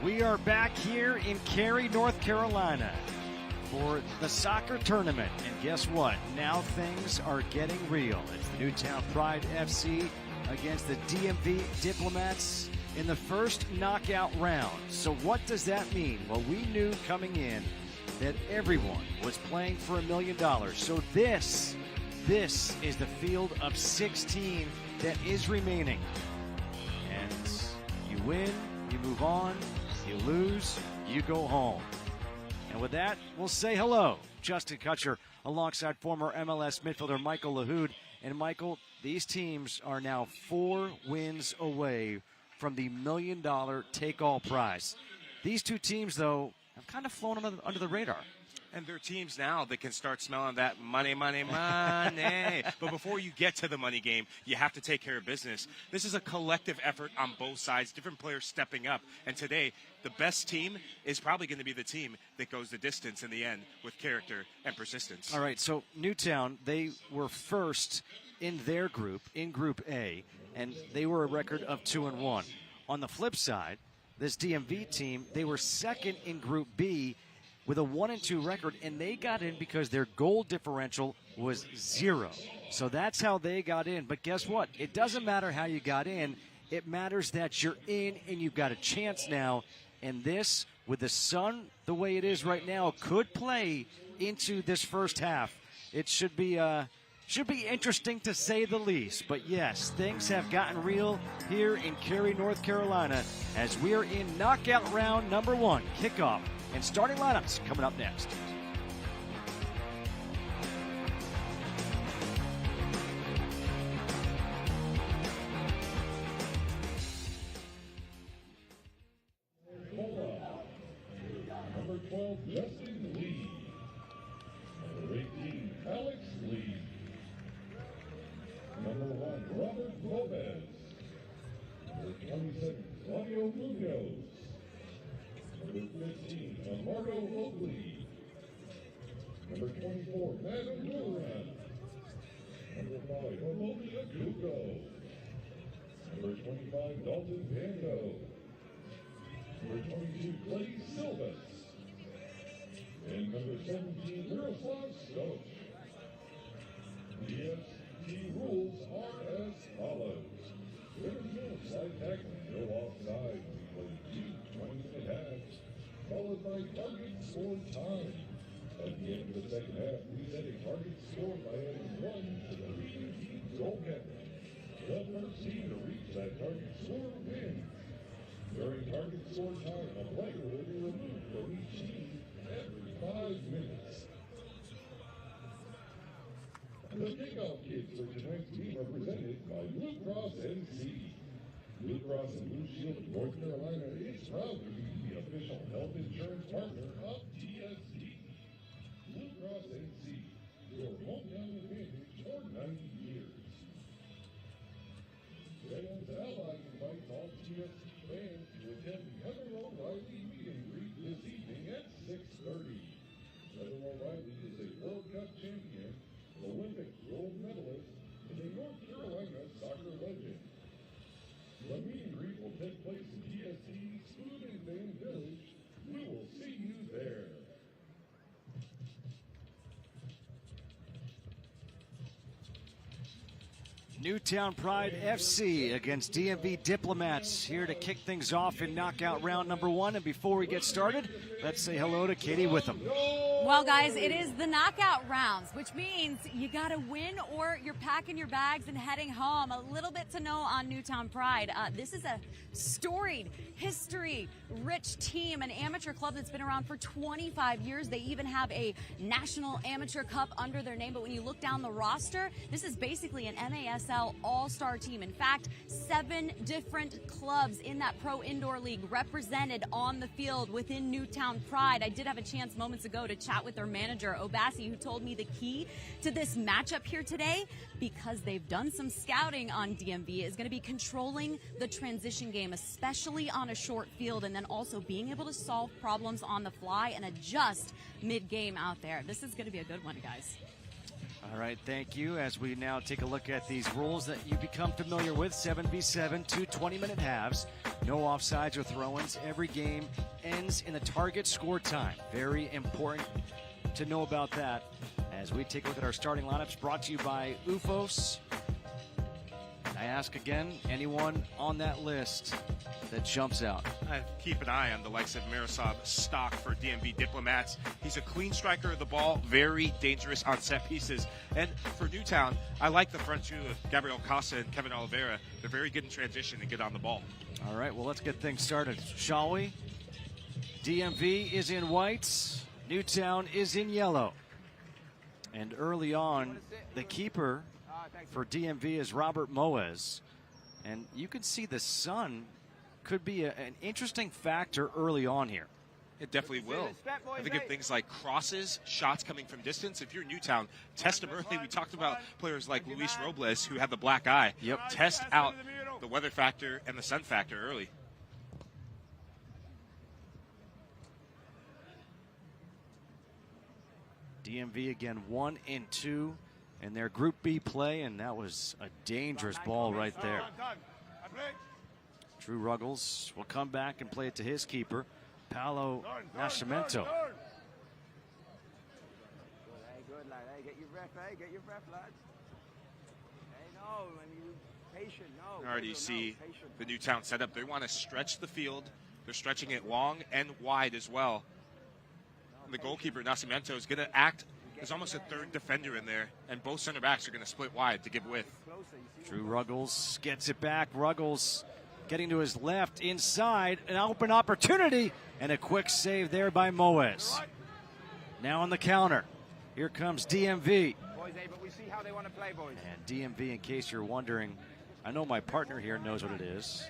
We are back here in Cary, North Carolina for the soccer tournament. And guess what? Now things are getting real. It's the Newtown Pride FC against the DMV Diplomats in the first knockout round. So what does that mean? Well, we knew coming in that everyone was playing for $1 million. So this is the field of 16 that is remaining. And you win, you move on, you lose, you go home. And with that, we'll say hello. Justin Kutcher alongside former MLS midfielder Michael Lahoud. And Michael, these teams are now 4 wins away from the $1 million take-all prize. These two teams, though, have kind of flown under the radar. And they're teams now that can start smelling that money, money, money. But before you get to the money game, you have to take care of business. This is a collective effort on both sides, different players stepping up. And today, the best team is probably going to be the team that goes the distance in the end with character and persistence. All right, so Newtown, they were first in their group, in Group A, and they were a record of 2-1. On the flip side, this DMV team, they were second in Group B, with a 1-2 record, and they got in because their goal differential was 0. So that's how they got in. But guess what? It doesn't matter how you got in. It matters that you're in and you've got a chance now. And this, with the sun the way it is right now, could play into this first half. It should be interesting to say the least. But yes, things have gotten real here in Cary, North Carolina, as we are in knockout round number 1, kickoff. And starting lineups coming up next. Number 12, Justin Lee. Number 18, Alex Lee. Number 1, Robert Lopez. Number 27, Claudio Munoz. Number 15, Marco Oakley. Number 24, Madam Duran. Number 5, Omonia Duco. Number 25, Dalton Pando. Number 22, Clay Silvas. And number 17, Miroslav Stoch. TST rules are as follows. There is no side tackling, no offside. We play 2 20-minute halves, followed by target score time. At the end of the second half, we set a target score by adding 1 to the leading team's goalkeeper. The first team to reach that target score wins. During target score time, a player will be removed from each team every 5 minutes. The kickoff kids for tonight's team are presented by Blue Cross NC. Blue Cross and Blue Shield of North Carolina is proud to be the official health insurance partner of TST. Blue Cross NC, your hometown advantage for 90 years. Fans Ally invites all TST fans to attend the Heather O'Reilly meet and greet this evening at 6:30. Heather O'Reilly is a World Cup champion, Olympic gold medalist, and a North Carolina soccer legend. The meet and greet will take place in TST's Food and Fan Village. We will see you there. Newtown Pride FC against DMV Diplomats here to kick things off in knockout round number 1. And before we get started, let's say hello to Katie Witham. Well, guys, it is the knockout rounds, which means you got to win or you're packing your bags and heading home. A little bit to know on Newtown Pride. This is a storied, history-rich team, an amateur club that's been around for 25 years. They even have a National Amateur Cup under their name. But when you look down the roster, this is basically an MASL all-star team. In fact, 7 different clubs in that Pro Indoor League represented on the field within Newtown Pride. I did have a chance moments ago to chat with their manager, Obasi, who told me the key to this matchup here today, because they've done some scouting on DMV, is going to be controlling the transition game, especially on a short field, and then also being able to solve problems on the fly and adjust mid-game out there. This is going to be a good one, guys. All right, thank you. As we now take a look at these rules that you become familiar with, 7v7, 2 20-minute halves, no offsides or throw-ins. Every game ends in a target score time. Very important to know about that as we take a look at our starting lineups brought to you by UFOS. I ask again, anyone on that list that jumps out? I keep an eye on the likes of Miroslav Stock for DMV Diplomats. He's a clean striker of the ball, very dangerous on set pieces. And for Newtown, I like the front two of Gabriel Casa and Kevin Oliveira. They're very good in transition and good on the ball. All right, well, let's get things started, shall we? DMV is in whites. Newtown is in yellow. And early on, the keeper for DMV is Robert Moes. And you can see the sun could be an interesting factor early on here. It definitely will. I think of things like crosses, shots coming from distance. If you're Newtown, test them early. We talked about players like Luis Robles who have the black eye. Yep. Test out the weather factor and the sun factor early. DMV again 1 and 2 in their Group B play, and that was a dangerous ball right there. Drew Ruggles will come back and play it to his keeper, Paolo Nascimento. Hey, good, lad. Hey, get your breath, get your breath, lads. Hey, no, I mean, patient, no. Already you see the Newtown setup. They want to stretch the field. They're stretching it long and wide as well. And the goalkeeper, Nascimento, is going to act as almost a third defender in there, and both center backs are going to split wide to give width. Drew Ruggles gets it back. Ruggles getting to his left, inside, an open opportunity, and a quick save there by Moes. Now on the counter, here comes DMV. Boys, hey, but we see how they want to play, boys. And DMV, in case you're wondering, I know my partner here knows what it is.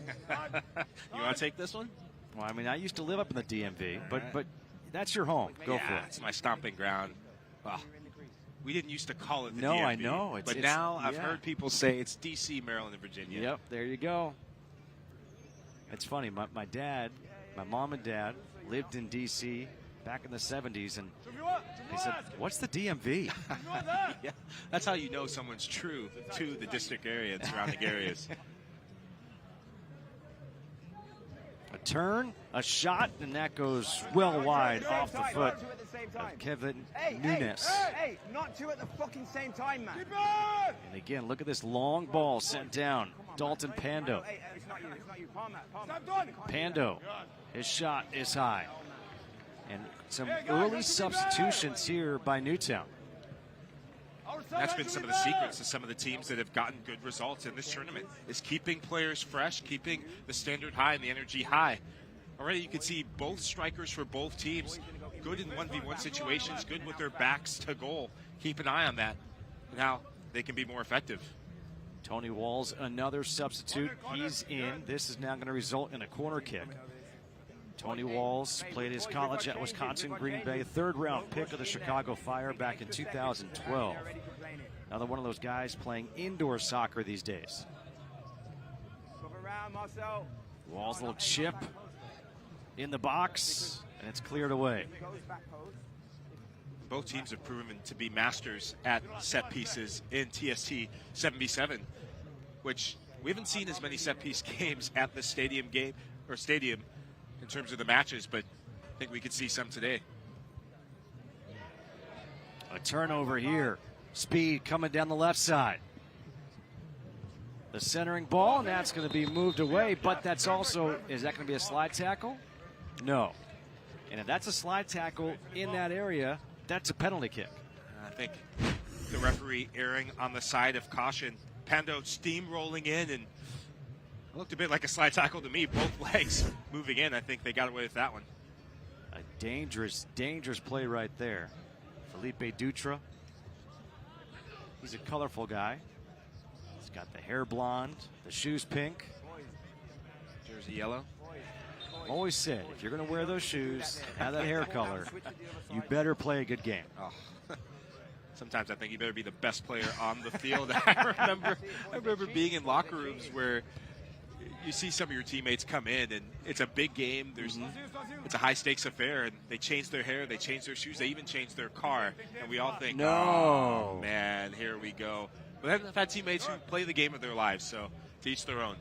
You want to take this one? Well, I mean, I used to live up in the DMV, but that's your home. Go for it. It's my stomping ground. Well, we didn't used to call it the No, DMV, I know. but now I've heard people say it's D.C., Maryland, and Virginia. Yep, there you go. It's funny. My dad, my mom and dad lived in D.C. back in the 70s, and they said, what's the DMV? Yeah, that's how you know someone's true to the district area and surrounding areas. A turn, a shot, and that goes well wide off the foot of Kevin Nunes. Hey, not two at the fucking same time, man. And again, look at this long ball sent down. Dalton Pando. Hey, it's not you. Palmer. Pando, his shot is high. And some early substitutions here by Newtown. That's been some of the secrets to some of the teams that have gotten good results in this tournament, is keeping players fresh, keeping the standard high and the energy high. Already you can see both strikers for both teams good in 1v1 situations, good with their backs to goal. Keep an eye on that. Now they can be more effective. Tony Walls, another substitute. He's in. This is now going to result in a corner kick. Tony Walls played his college at Wisconsin Green Bay, third-round pick of the Chicago Fire back in 2012. Another one of those guys playing indoor soccer these days. Walls' little chip in the box, and it's cleared away. Both teams have proven to be masters at set pieces in TST 7v7, which we haven't seen as many set piece games at the stadium in terms of the matches, but I think we could see some today. A turnover here. Speed coming down the left side. The centering ball, and that's going to be moved away, but that's also, is that going to be a slide tackle? No. And if that's a slide tackle in that area, that's a penalty kick. I think the referee erring on the side of caution. Pando steamrolling in, and it looked a bit like a slide tackle to me. Both legs moving in. I think they got away with that one. A dangerous, dangerous play right there. Felipe Dutra. He's a colorful guy. He's got the hair blonde, the shoes pink. Jersey yellow. Always said, if you're going to wear those shoes, have that hair color, you better play a good game. Oh. Sometimes I think you better be the best player on the field. I remember being in locker rooms where you see some of your teammates come in, and it's a big game. It's a high-stakes affair, and they change their hair, they change their shoes, they even change their car, and we all think, No. oh, man, here we go. But then I've had teammates who play the game of their lives, so to each their own.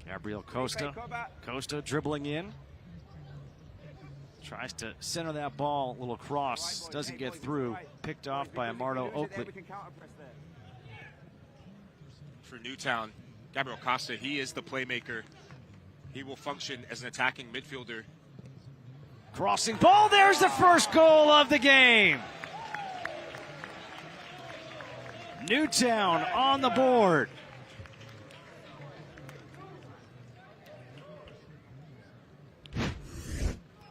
Gabriel Costa. Costa dribbling in. Tries to center that ball, little cross, doesn't get through. Picked off by Amardo Oakley. For Newtown, Gabriel Costa, he is the playmaker. He will function as an attacking midfielder. Crossing ball, there's the first goal of the game. Newtown on the board.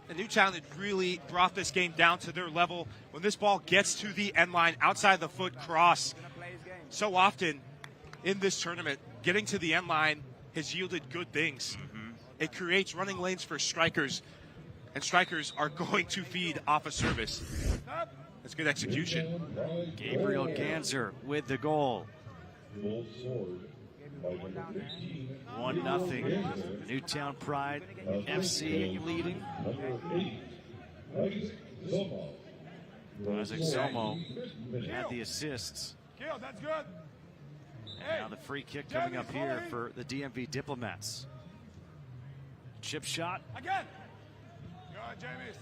And Newtown had really brought this game down to their level. When this ball gets to the end line, outside the foot cross, so often in this tournament, getting to the end line has yielded good things. It creates running lanes for strikers, and strikers are going to feed off a service. That's good execution. Gabriel Ganser with the goal. Full sword by number 15. 1-0. Newtown Pride FC leading. Number 8, Isaac Zomo had the assists. That's good. Now the free kick coming up here for the DMV Diplomats. Chip shot. Again. Good, James.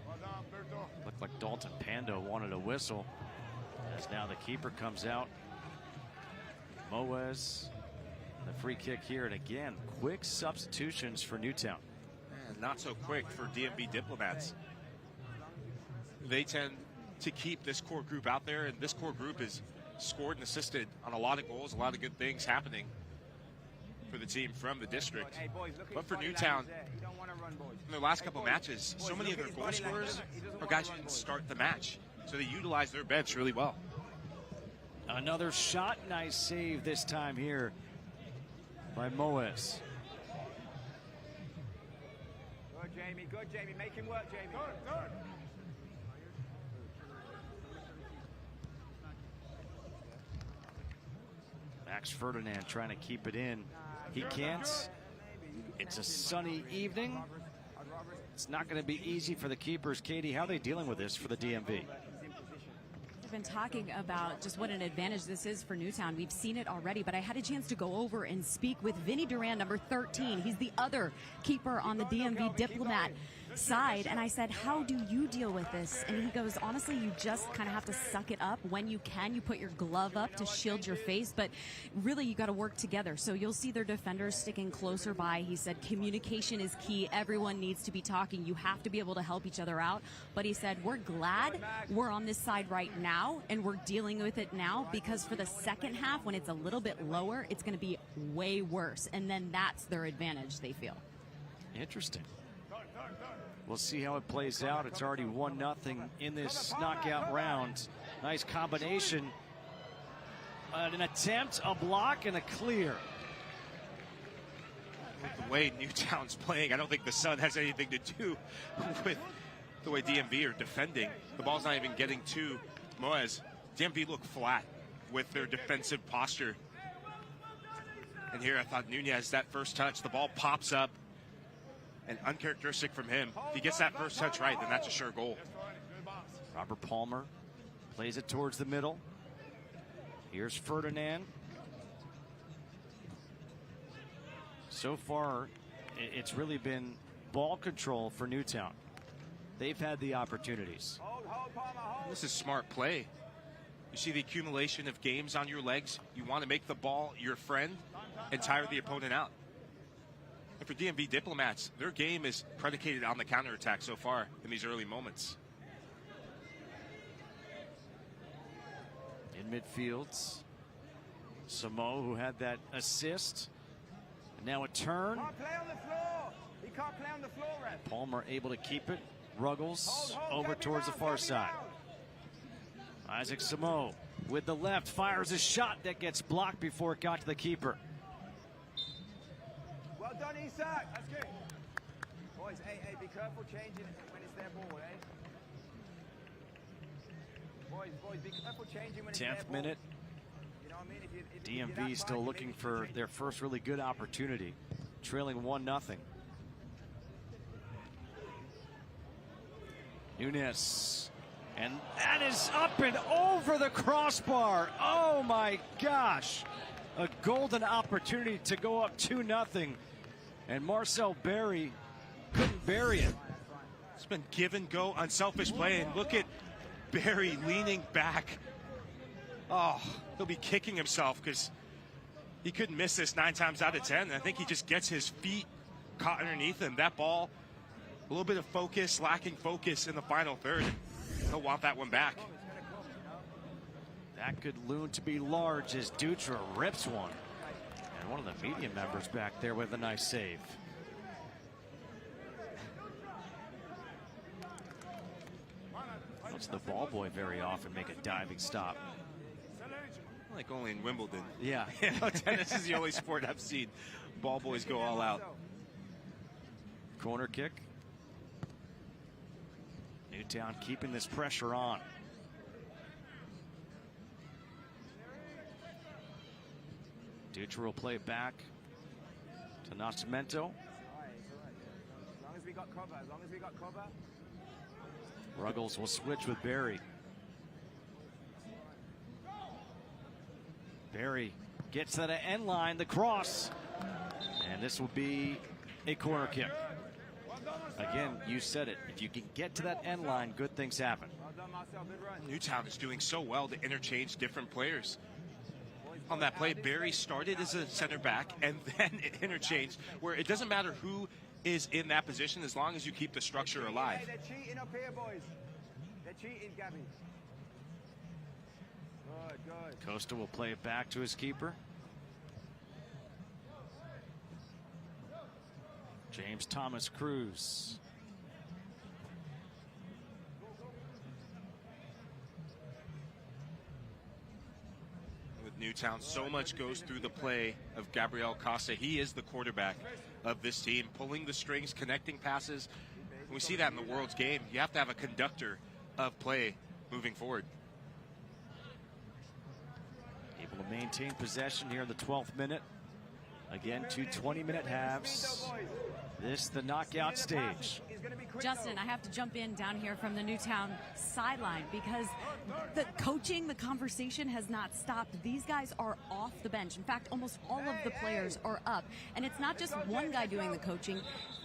Well done, Berto. Looked like Dalton Pando wanted a whistle. As now the keeper comes out. Moez. The free kick here, and again, quick substitutions for Newtown. And not so quick for DMV Diplomats. They tend to keep this core group out there, and this core group has scored and assisted on a lot of goals, a lot of good things happening for the team from the district. But for Newtown, in their last couple matches, so many of their goal scorers are guys who didn't start the match, so they utilize their bench really well. Another shot, nice save this time here by Moez. Good, Jamie. Make him work, Jamie. Good. Max Ferdinand trying to keep it in. He can't. It's a sunny evening. It's not going to be easy for the keepers. Katie, how are they dealing with this for the DMV? I've been talking about just what an advantage this is for Newtown. We've seen it already, but I had a chance to go over and speak with Vinny Duran, number 13. He's the other keeper on the DMV Diplomat side, and I said, how do you deal with this? And he goes, honestly, you just kind of have to suck it up. When you can, you put your glove up to shield your face, but really you got to work together. So you'll see their defenders sticking closer by. He said communication is key. Everyone needs to be talking. You have to be able to help each other out. But he said, we're glad we're on this side right now, and we're dealing with it now, because for the second half, when it's a little bit lower, it's going to be way worse. And then that's their advantage, they feel. Interesting. We'll see how it plays out. It's already 1-0 in this knockout round. Nice combination. An attempt, a block, and a clear. The way Newtown's playing, I don't think the sun has anything to do with the way DMV are defending. The ball's not even getting to Moez. DMV look flat with their defensive posture. And here I thought Nunez, that first touch, the ball pops up. And uncharacteristic from him. If he gets that first touch right, then that's a sure goal. Robert Palmer plays it towards the middle. Here's Ferdinand. So far, it's really been ball control for Newtown. They've had the opportunities. This is smart play. You see the accumulation of games on your legs. You want to make the ball your friend and tire the opponent out. And for DMV Diplomats, their game is predicated on the counterattack so far in these early moments. In midfield, Samo, who had that assist. And now a turn. Can't play on the floor. He can't play on the floor, ref. Palmer able to keep it. Ruggles over towards the far side. Isaac Samo with the left fires a shot that gets blocked before it got to the keeper. Well done, Isak. That's good. Boys, hey, be careful changing when it's their ball, eh? Boys, be careful changing when it's their ball. 10th minute. You know, know what I mean? If you're DMV that still fine, looking maybe for train. their first really good opportunity, trailing 1-0. Nunes, and that is up and over the crossbar. Oh my gosh, a golden opportunity to go up 2-0, and Marcel Berry couldn't bury it. It's been give and go, unselfish play, and look at Barry leaning back. Oh, he'll be kicking himself because he couldn't miss this 9 times out of 10. I think he just gets his feet caught underneath him. That ball, a little bit of focus, lacking focus in the final third. He'll want that one back. That could loom to be large as Dutra rips one. And one of the media members back there with a nice save. Watch the ball boy very often make a diving stop. Like only in Wimbledon. Yeah. You know, tennis is the only sport I've seen ball boys go all out. Corner kick. Newtown keeping this pressure on. Dutra will play it back to Nascimento. As long as we got cover, as long as we got cover. Ruggles will switch with Barry. Barry gets to the end line, the cross, and this will be a corner kick. Again, you said it. If you can get to that end line, good things happen. Well done, Marcel. Good run. Newtown is doing so well to interchange different players. On that play, Barry started as a center back and then it interchanged, where it doesn't matter who is in that position as long as you keep the structure alive. Hey, they're cheating up here, boys. They're cheating, Gabby. Good, good. Costa will play it back to his keeper. James Thomas Cruz. With Newtown, so much goes through the play of Gabriel Costa. He is the quarterback of this team, pulling the strings, connecting passes. And we see that in the world's game. You have to have a conductor of play moving forward. Able to maintain possession here in the 12th minute. Again, 2 20-minute halves. This the knockout stage. Justin, I have to jump in down here from the Newtown sideline because the coaching, the conversation has not stopped. These guys are off the bench. In fact, almost all of the players are up. And it's not just one guy doing the coaching.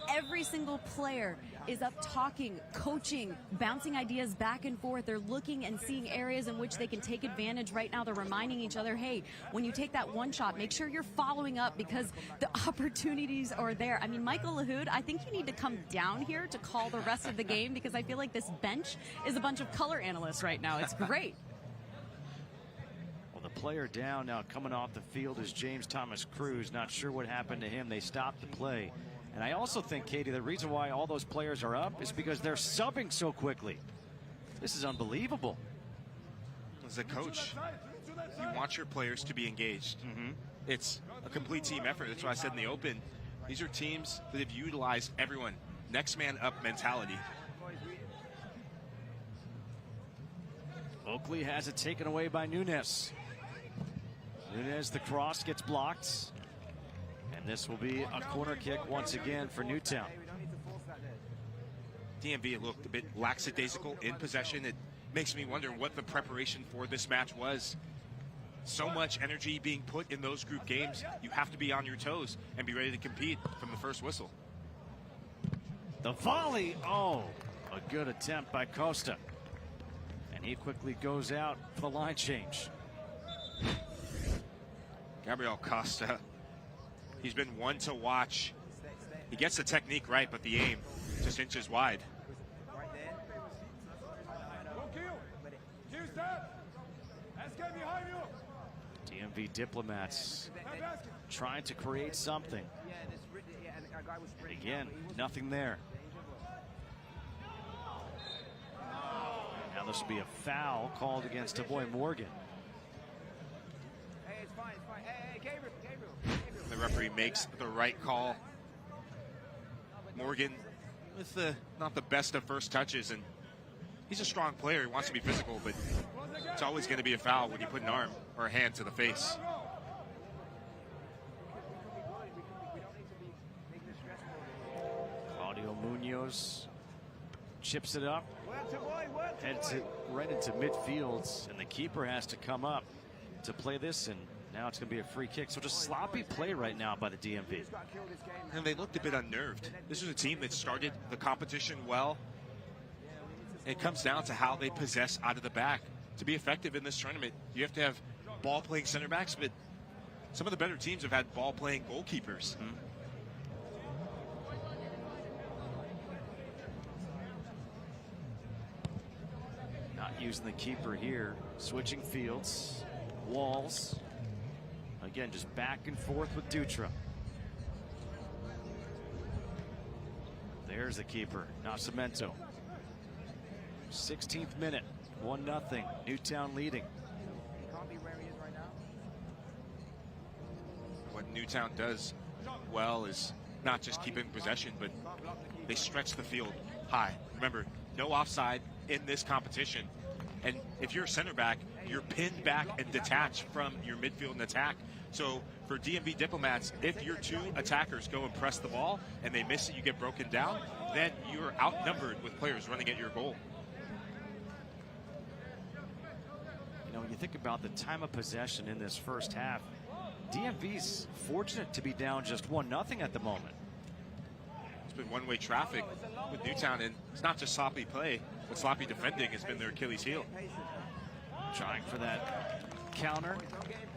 Every single player is up talking, coaching, bouncing ideas back and forth. They're looking and seeing areas in which they can take advantage. Right now, they're reminding each other, hey, when you take that one shot, make sure you're following up because the opportunities are there. I mean, Michael Lahoud, I think you need to come down here to call the rest of the game because I feel like this bench is a bunch of color analysts right now. It's great. Well, the player down now coming off the field is James Thomas Cruz. Not sure what happened to him. They stopped the play. And I also think, Katie, the reason why all those players are up is because they're subbing so quickly. This is unbelievable. As a coach, you want your players to be engaged. It's a complete team effort. That's what I said in the open. These are teams that have utilized everyone. Next man up mentality. Oakley has it taken away by Nunes. Nunes, the cross gets blocked. And this will be a corner kick once again for Newtown. DMV looked a bit lackadaisical in possession. It makes me wonder what the preparation for this match was. So much energy being put in those group games. You have to be on your toes and be ready to compete from the first whistle. The volley. Oh, a good attempt by Costa. And he quickly goes out for the line change. Gabriel Costa, he's been one to watch. He gets the technique right, but the aim just inches wide. DMV diplomats trying to create something. Again, nothing there. Now this will be a foul called against a boy Morgan. Hey, it's fine, it's fine. Hey, Gabriel. The referee makes the right call. Morgan with not the best of first touches, and he's a strong player. He wants to be physical, but It's always going to be a foul when you put an arm or a hand to the face. Claudio Munoz chips it up, heads it right into midfield, and the keeper has to come up to play this, and now it's going to be a free kick. So just sloppy play right now by the DMV. And they looked a bit unnerved. This was a team that started the competition well. It comes down to how they possess out of the back. To be effective in this tournament, you have to have ball-playing center backs, but some of the better teams have had ball-playing goalkeepers. Not using the keeper here. Switching fields. Walls. Again, just back and forth with Dutra. There's the keeper, Nascimento. 16th minute, 1-0. Newtown leading. What Newtown does well is not just keeping possession, but they stretch the field high. Remember, no offside in this competition. And if you're a center back, you're pinned back and detached from your midfield and attack. So for DMV Diplomats, if your two attackers go and press the ball and they miss it, you get broken down, then you're outnumbered with players running at your goal. You know, when you think about the time of possession in this first half, DMV's fortunate to be down just 1-0 at the moment. It's been one-way traffic with Newtown, and it's not just sloppy play, but sloppy defending has been their Achilles heel. Trying for that counter.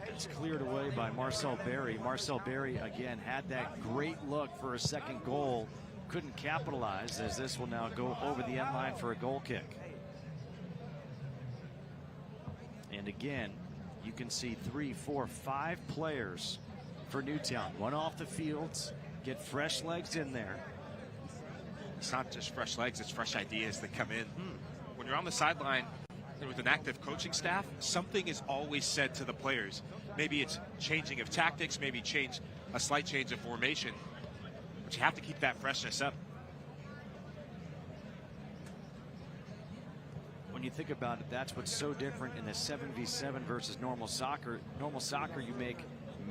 It's cleared away by Marcel Berry. Marcel Berry, again, had that great look for a second goal. Couldn't capitalize, as this will now go over the end line for a goal kick. And again, you can see 3, 4, 5 players for Newtown. Run off the fields, get fresh legs in there. It's not just fresh legs, it's fresh ideas that come in. When you're on the sideline and with an active coaching staff, something is always said to the players. Maybe it's changing of tactics, maybe a slight change of formation, but you have to keep that freshness up. When you think about it, that's what's so different in the 7v7 versus normal soccer. Normal soccer, you make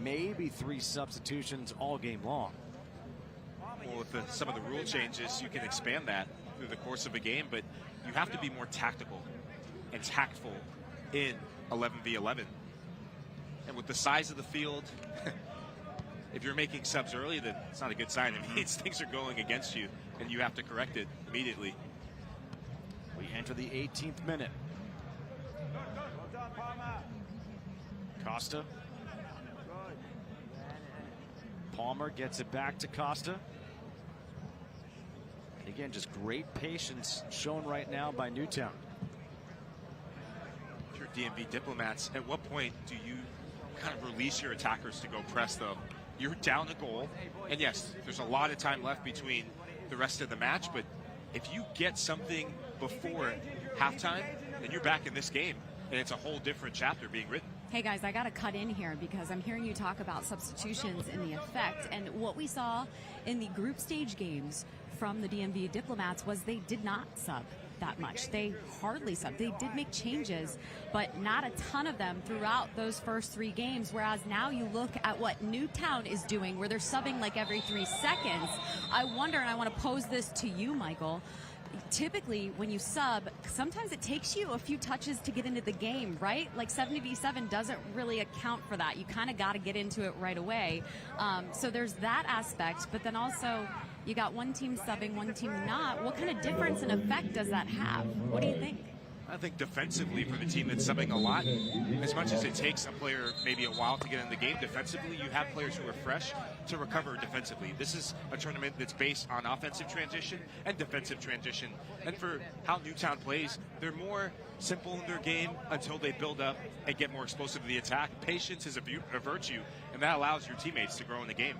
maybe 3 substitutions all game long. Well, with some of the rule changes, you can expand that through the course of a game, but you have to be more tactical and tactful in 11v11. And with the size of the field, if you're making subs early, then it's not a good sign. It means things are going against you, and you have to correct it immediately. We enter the 18th minute. Costa. Palmer gets it back to Costa. And again, just great patience shown right now by Newtown. If you're DMV Diplomats, at what point do you kind of release your attackers to go press them? You're down a goal, and yes, there's a lot of time left between the rest of the match, but if you get something before halftime, then you're back in this game, and it's a whole different chapter being written. Hey guys, I got to cut in here because I'm hearing you talk about substitutions and the effect. And what we saw in the group stage games from the DMV Diplomats was they did not sub that much. They hardly subbed. They did make changes, but not a ton of them throughout those first 3 games. Whereas now you look at what Newtown is doing, where they're subbing like every 3 seconds. I wonder, and I want to pose this to you, Michael. Typically, when you sub, sometimes it takes you a few touches to get into the game, right? Like 7v7 doesn't really account for that. You kind of got to get into it right away. So there's that aspect, but then also you got one team subbing, one team not. What kind of difference and effect does that have? What do you think? I think defensively for the team that's subbing a lot, as much as it takes a player maybe a while to get in the game, defensively you have players who are fresh to recover defensively. This is a tournament that's based on offensive transition and defensive transition. And for how Newtown plays, they're more simple in their game until they build up and get more explosive to the attack. Patience is a virtue, and that allows your teammates to grow in the game.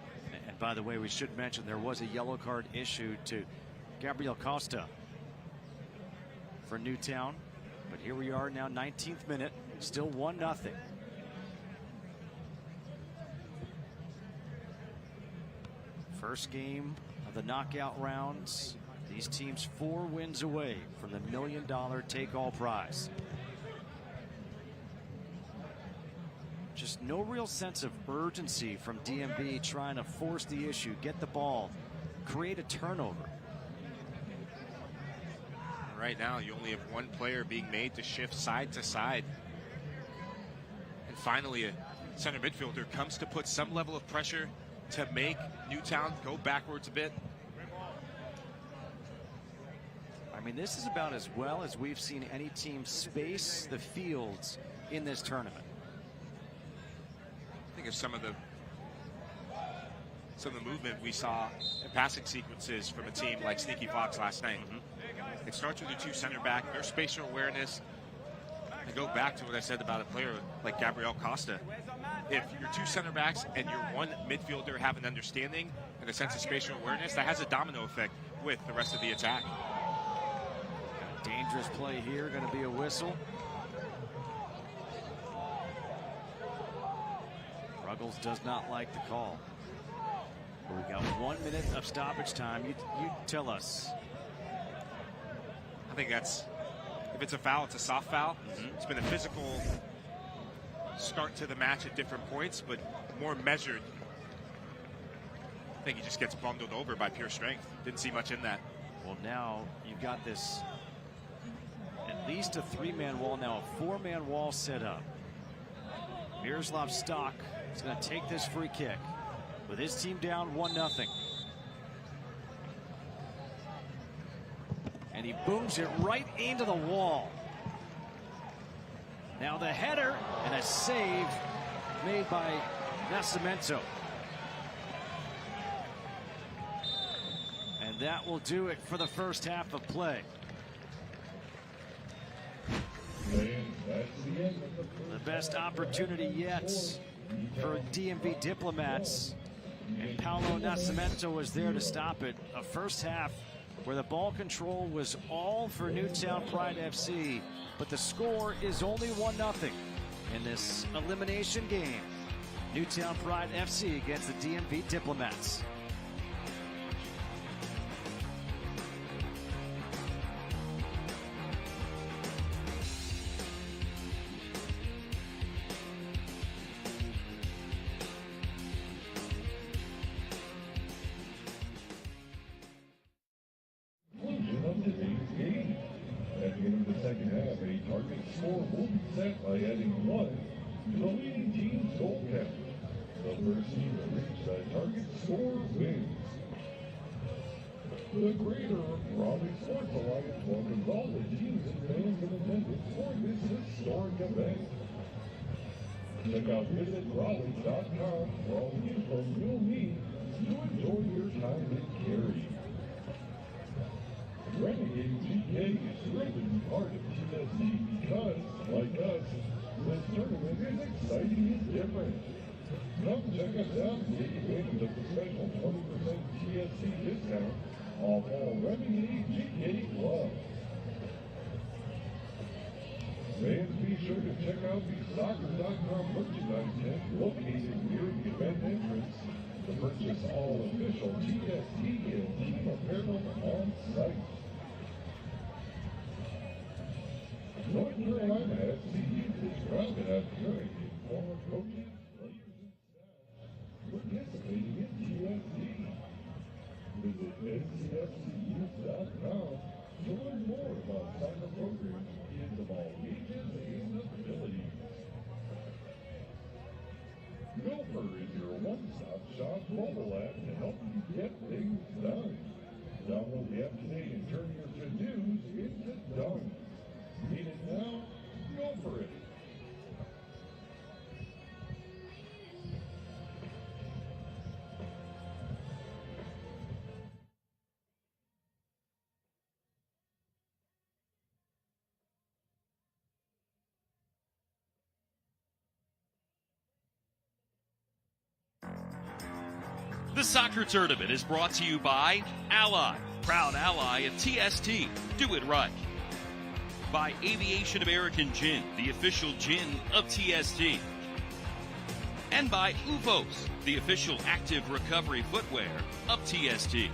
And by the way, we should mention there was a yellow card issued to Gabriel Costa for Newtown. But here we are now, 19th minute, still 1-0. First game of the knockout rounds. These teams 4 wins away from the $1 million take-all prize. no real sense of urgency from DMV trying to force the issue, get the ball, create a turnover. Right now, you only have one player being made to shift side to side. And finally, a center midfielder comes to put some level of pressure to make Newtown go backwards a bit. I mean, this is about as well as we've seen any team space the fields in this tournament. Think of some of the movement we saw in passing sequences from a team like Sneaky Fox last night. It starts with your two center back, their spatial awareness. I go back to what I said about a player like Gabriel Costa. If your two center backs and your one midfielder have an understanding and a sense of spatial awareness, that has a domino effect with the rest of the attack. Dangerous play here, going to be a whistle. Ruggles does not like the call. We got 1 minute of stoppage time. You tell us. I think that's, if it's a foul, it's a soft foul. It's been a physical start to the match at different points, but more measured. I think he just gets bundled over by pure strength. Didn't see much in that. Well, now you've got this at least a 3-man wall, now a 4-man wall set up. Miroslav Stock is going to take this free kick with his team down 1-0. And he booms it right into the wall. Now the header and a save made by Nascimento. And that will do it for the first half of play. The best opportunity yet for DMV Diplomats. And Paulo Nascimento was there to stop it. A first half where the ball control was all for Newtown Pride FC, but the score is only 1-0 in this elimination game. Newtown Pride FC against the DMV Diplomats. Second half, a target score will be set by adding 1 to the leading team's goal count. The first team to reach that target score wins. The Greater Raleigh Sports Alliance welcomes all the teams and fans in attendance for this historic event. Check out visitraleigh.com for all the info you'll need to enjoy your time in Cary. Renegade GK is thrilled to be part of TST because, like us, this tournament is exciting and different. Come check us out and take advantage of the special 20% TST discount off all Renegade GK gloves. Fans, be sure to check out the soccer.com merchandise tent located near the event entrance to purchase all official TST and team apparel on site. North Carolina FC is proud to have current and former coaches, players, and staff participating in TST. Visit ncfcus.com to learn more about soccer programs kids of all ages and abilities. Gopher is your one-stop shop mobile app to help you get things done. Download the app today and turn your to-dos into done. Need it now? Go for it. The soccer tournament is brought to you by Ally, proud ally of TST. Do it right. By Aviation American Gin, the official gin of TST. And by UVOS, the official active recovery footwear of TST.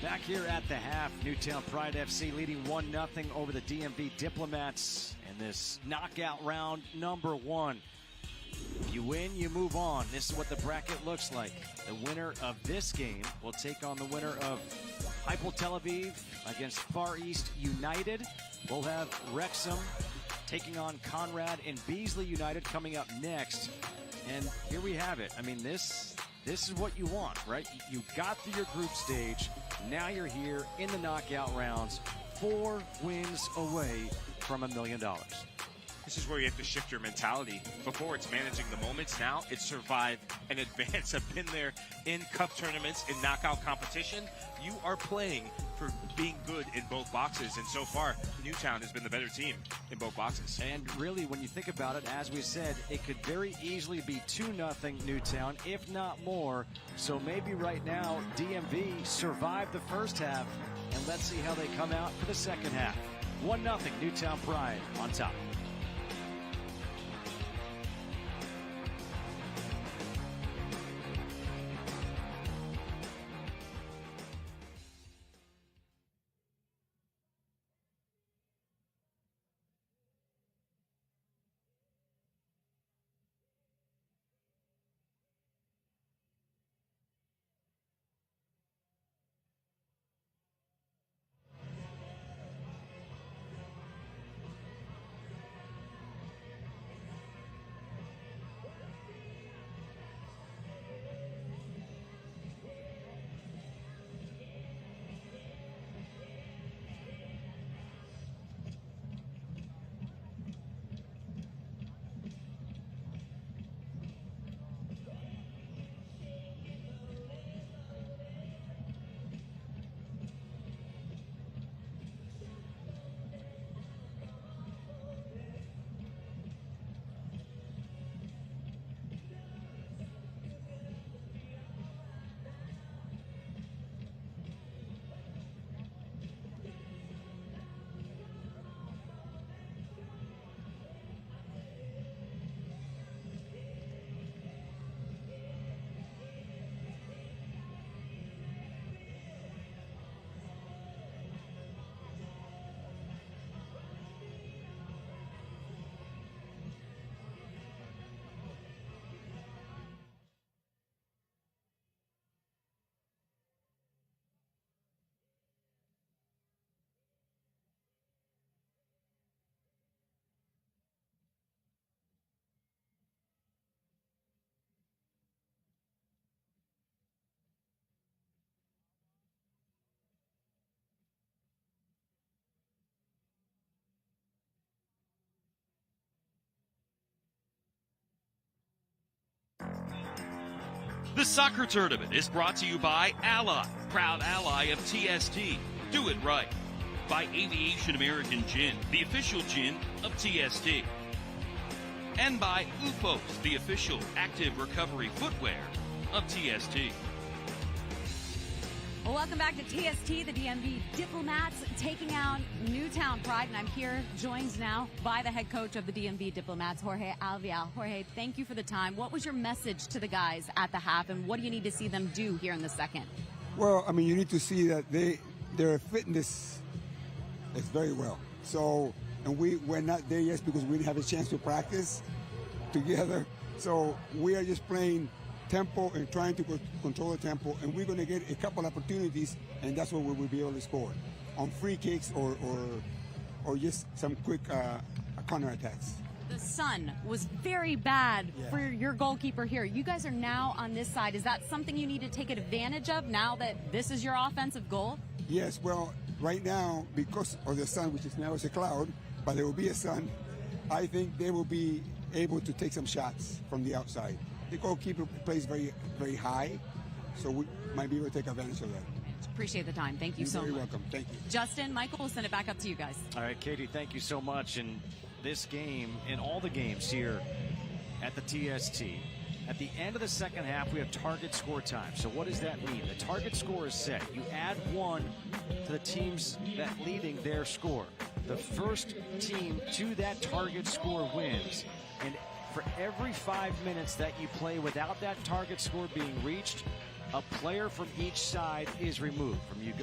Back here at the half, Newtown Pride FC leading 1-0 over the DMV Diplomats in this knockout round number 1. You win, you move on. This is what the bracket looks like. The winner of this game will take on the winner of Hypo Tel Aviv against Far East United. We'll have Wrexham taking on Conrad and Beasley United coming up next. And here we have it. I mean, this is what you want, right? You got through your group stage. Now you're here in the knockout rounds, 4 wins away from $1 million. This is where you have to shift your mentality. Before, it's managing the moments. Now, it's survive and advance. I've been there in cup tournaments, in knockout competition. You are playing for being good in both boxes. And so far, Newtown has been the better team in both boxes. And really, when you think about it, as we said, it could very easily be 2-0 Newtown, if not more. So maybe right now, DMV survived the first half, and let's see how they come out for the second half. 1-0 Newtown Pride on top. The soccer tournament is brought to you by Ally, proud ally of TST. Do it right. By Aviation American Gin, the official gin of TST. And by UFOS, the official active recovery footwear of TST. Well, welcome back to TST, the DMV Diplomats taking out Newtown Pride, and I'm here joined now by the head coach of the DMV Diplomats, Jorge Alvial. Jorge, thank you for the time. What was your message to the guys at the half, and what do you need to see them do here in the second? Well, I mean, you need to see that their fitness is very well. So, and we're not there yet because we didn't have a chance to practice together. So we are just playing tempo and trying to control the tempo, and we're going to get a couple opportunities, and that's where we will be able to score on free kicks or just some quick counter attacks. The sun was very bad for your goalkeeper here. You guys are now on this side. Is that something you need to take advantage of now that this is your offensive goal? Yes, well, right now, because of the sun, which is now is a cloud, but there will be a sun, I think they will be able to take some shots from the outside. The goalkeeper plays very, very high, so we might be able to take advantage of that. Appreciate the time. Thank you so much. You're welcome. Thank you. Justin, Michael, we'll send it back up to you guys. All right, Katie, thank you so much. And this game, and all the games here at the TST, at the end of the second half, we have target score time. So what does that mean? The target score is set. You add 1 to the teams that leading their score. The first team to that target score wins. And for every 5 minutes that you play without that target score being reached, a player from each side is removed.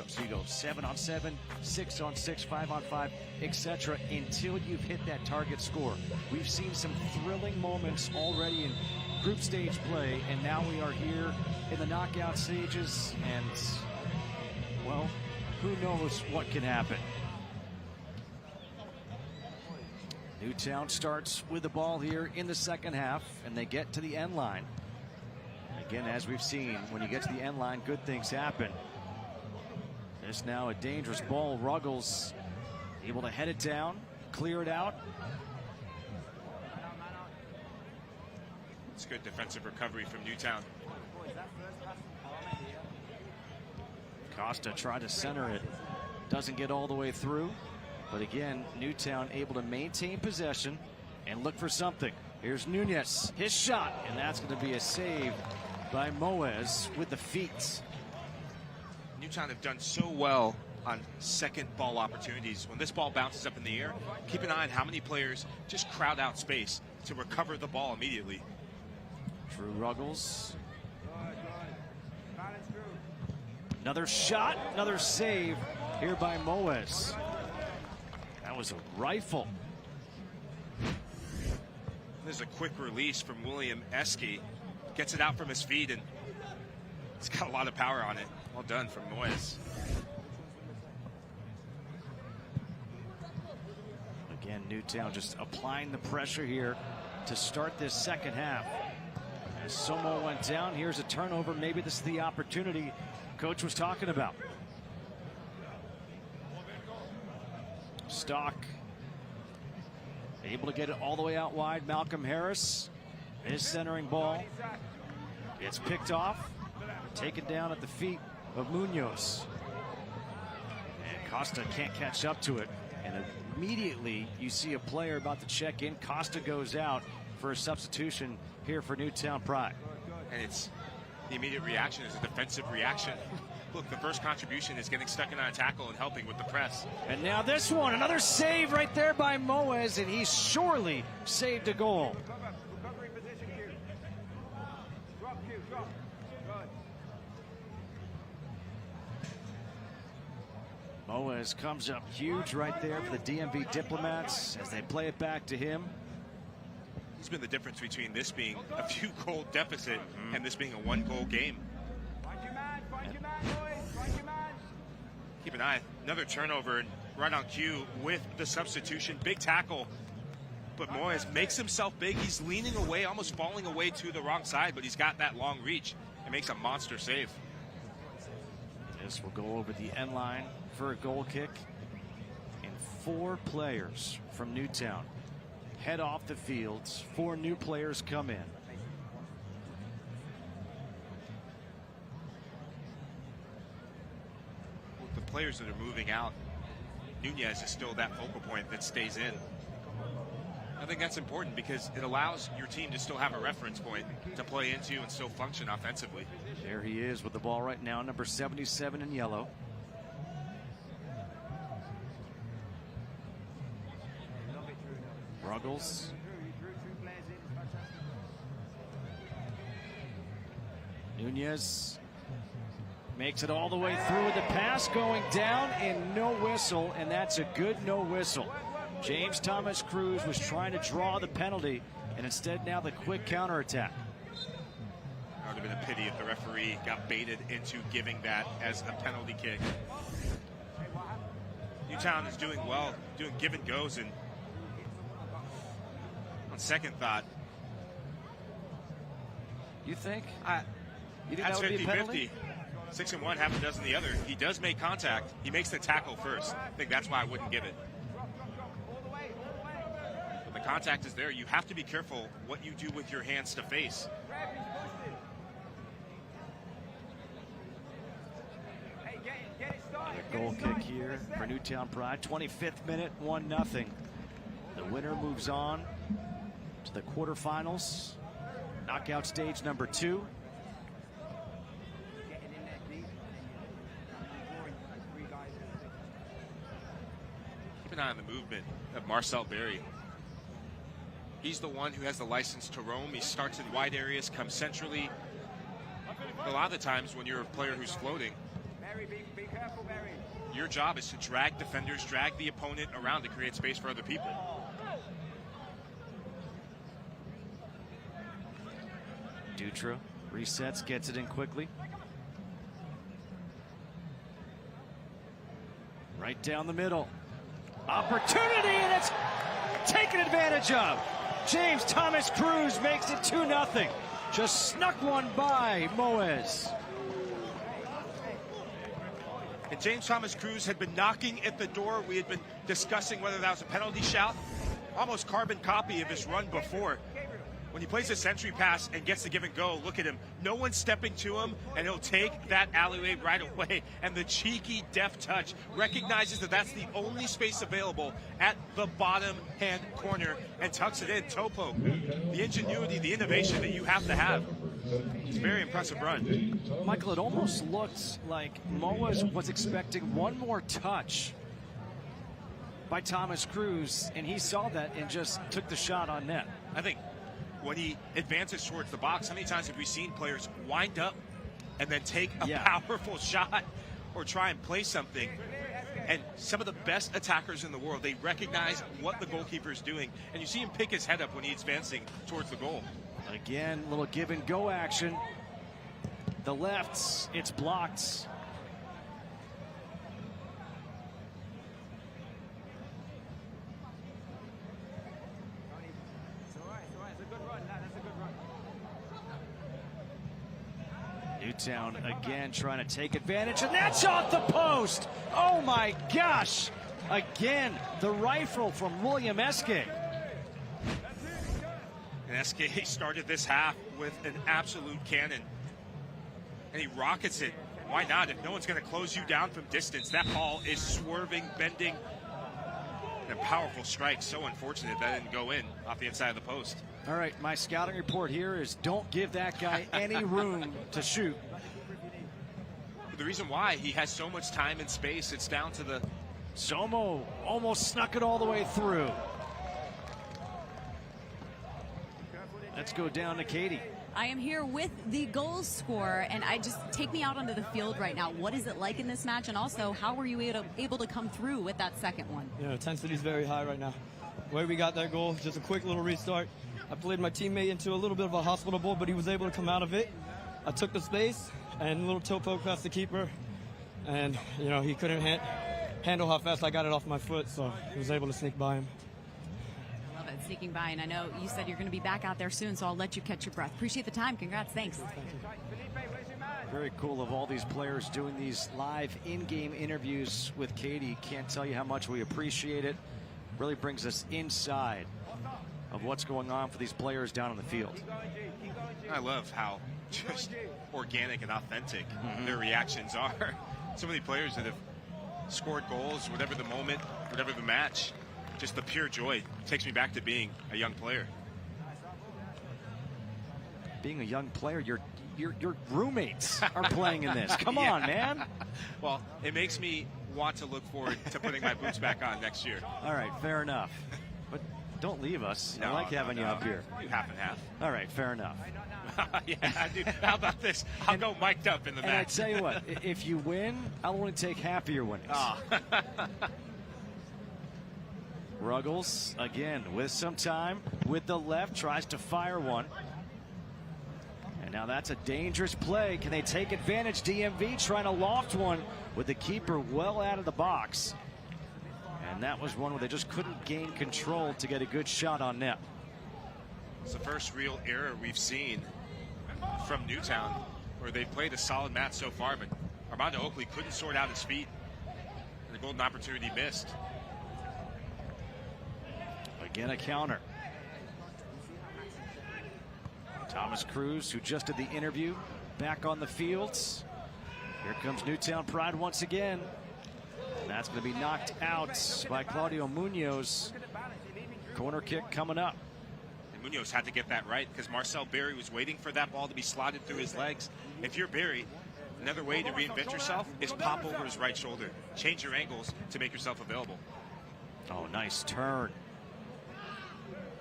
So you go 7-on-7, 6-on-6, 5-on-5, etc. until you've hit that target score. We've seen some thrilling moments already in group stage play, and now we are here in the knockout stages, and, well, who knows what can happen. Newtown starts with the ball here in the second half, and they get to the end line. Again, as we've seen, when you get to the end line, good things happen. There's now a dangerous ball. Ruggles able to head it down, clear it out. It's good defensive recovery from Newtown. Costa tried to center it. Doesn't get all the way through. But again, Newtown able to maintain possession and look for something. Here's Nunez, his shot, and that's going to be a save by Moez with the feet. Newtown have done so well on second ball opportunities. When this ball bounces up in the air, keep an eye on how many players just crowd out space to recover the ball immediately. Drew Ruggles. Another shot, another save here by Moez. That was a rifle. There's a quick release from William Eske. Gets it out from his feet, and it's got a lot of power on it. Well done from Moyes. Again, Newtown just applying the pressure here to start this second half. As Somo went down, here's a turnover. Maybe this is the opportunity Coach was talking about. Stock able to get it all the way out wide. Malcolm Harris, his centering ball. It's picked off, taken down at the feet of Munoz. And Costa can't catch up to it. And immediately you see a player about to check in. Costa goes out for a substitution here for Newtown Pride. And it's the immediate reaction is a defensive reaction. Look, the first contribution is getting stuck in on a tackle and helping with the press. And now this one, another save right there by Moez, and he surely saved a goal. Recovery position here. Drop Q, drop. Good. Moez comes up huge right there for the DMV Diplomats as they play it back to him. He's been the difference between this being a few goal deficit and this being a one-goal game. Find your man, boys, find your man. Keep an eye, another turnover and right on cue with the substitution. Big tackle, but Moyes makes himself big. He's leaning away, almost falling away to the wrong side, but he's got that long reach and makes a monster save. This will go over the end line for a goal kick. And 4 players from Newtown head off the fields. 4 new players come in. The players that are moving out, Nunez is still that focal point that stays in. I think that's important because it allows your team to still have a reference point to play into and still function offensively. There he is with the ball right now, number 77 in yellow. Ruggles. Nunez makes it all the way through with the pass going down and no whistle, and that's a good no whistle. James Thomas Cruz was trying to draw the penalty, and instead now the quick counterattack. It would have been a pity if the referee got baited into giving that as a penalty kick. Newtown is doing well, doing give and goes, and on second thought, You think? You think that's that would be a penalty? 50-50. 6 and 1, half a dozen the other. He does make contact. He makes the tackle first. I think that's why I wouldn't give it. But the contact is there. You have to be careful what you do with your hands to face. Another goal kick here for Newtown Pride. 25th minute, 1-0. The winner moves on to the quarterfinals. Knockout stage number 2. Keep an eye on the movement of Marcel Berry. He's the one who has the license to roam. He starts in wide areas, comes centrally, A lot of the times when you're a player who's floating, Barry, be careful, Barry. your job is to drag defenders, drag the opponent around to create space for other people. Dutra resets, gets it in quickly. Right down the middle. Opportunity, and it's taken advantage of. James Thomas Cruz makes it 2-0. Just snuck one by Moez. And James Thomas Cruz had been knocking at the door. We had been discussing whether that was a penalty shout. Almost carbon copy of his run before. When he plays a century pass and gets the give and go, look at him. No one's stepping to him, and he'll take that alleyway right away. And the cheeky, deft touch recognizes that that's the only space available at the bottom hand corner and tucks it in. Topo, the ingenuity, the innovation that you have to have. It's a very impressive run. Michael, it almost looked like Moez was expecting one more touch by Thomas Cruz, and he saw that and just took the shot on net. I think when he advances towards the box, how many times have we seen players wind up and then take a powerful shot or try and play something? And some of the best attackers in the world, they recognize what the goalkeeper is doing, and you see him pick his head up when he's advancing towards the goal. Again, little give and go action. The left, it's blocked. Newtown again trying to take advantage, and that's off the post. Oh my gosh. Again, the rifle from William Eske. And Eske started this half with an absolute cannon. And he rockets it. Why not? If no one's going to close you down from distance, that ball is swerving, bending. And a powerful strike. So unfortunate that didn't go in off the inside of the post. All right, my scouting report here is don't give that guy any room to shoot. The reason why, he has so much time and space, it's down to the... Somo almost snuck it all the way through. Let's go down to Katie. I am here with the goal scorer, and take me out onto the field right now. What is it like in this match, and also how were you able to come through with that second one? Yeah, intensity is very high right now. The way we got that goal, just a quick little restart. I played my teammate into a little bit of a hospital ball, but he was able to come out of it. I took the space and a little toe poke past the keeper, and he couldn't handle how fast I got it off my foot, so he was able to sneak by him. I love it, sneaking by, and I know you said you're going to be back out there soon, so I'll let you catch your breath. Appreciate the time. Congrats. Thanks. Thank you. Very cool of all these players doing these live in-game interviews with Katie. Can't tell you how much we appreciate it. Really brings us inside of what's going on for these players down on the field. I love how just organic and authentic their reactions are. So many players that have scored goals, whatever the moment, whatever the match, just the pure joy takes me back to being a young player. Being a young player, your roommates are playing in this. Come on, man. Well, it makes me want to look forward to putting my boots back on next year. All right, fair enough. But don't leave us. I like having you up here. Do half and half. All right, fair enough. Yeah, dude, how about this? I'll go mic'd up in the match. And I tell you what, if you win, I'll only take half of your winnings. Oh. Ruggles, again, with some time, with the left, tries to fire one. And now that's a dangerous play. Can they take advantage? DMV trying to loft one with the keeper well out of the box. And that was one where they just couldn't gain control to get a good shot on net. It's the first real error we've seen from Newtown, where they've played a solid match so far, but Armando Oakley couldn't sort out his feet, and the golden opportunity missed. Again, a counter. Thomas Cruz, who just did the interview, back on the fields. Here comes Newtown Pride once again. And that's going to be knocked out by Claudio Munoz. Corner kick coming up. And Munoz had to get that right because Marcel Berry was waiting for that ball to be slotted through his legs. If you're Berry, another way to reinvent yourself is pop over his right shoulder. Change your angles to make yourself available. Oh, nice turn.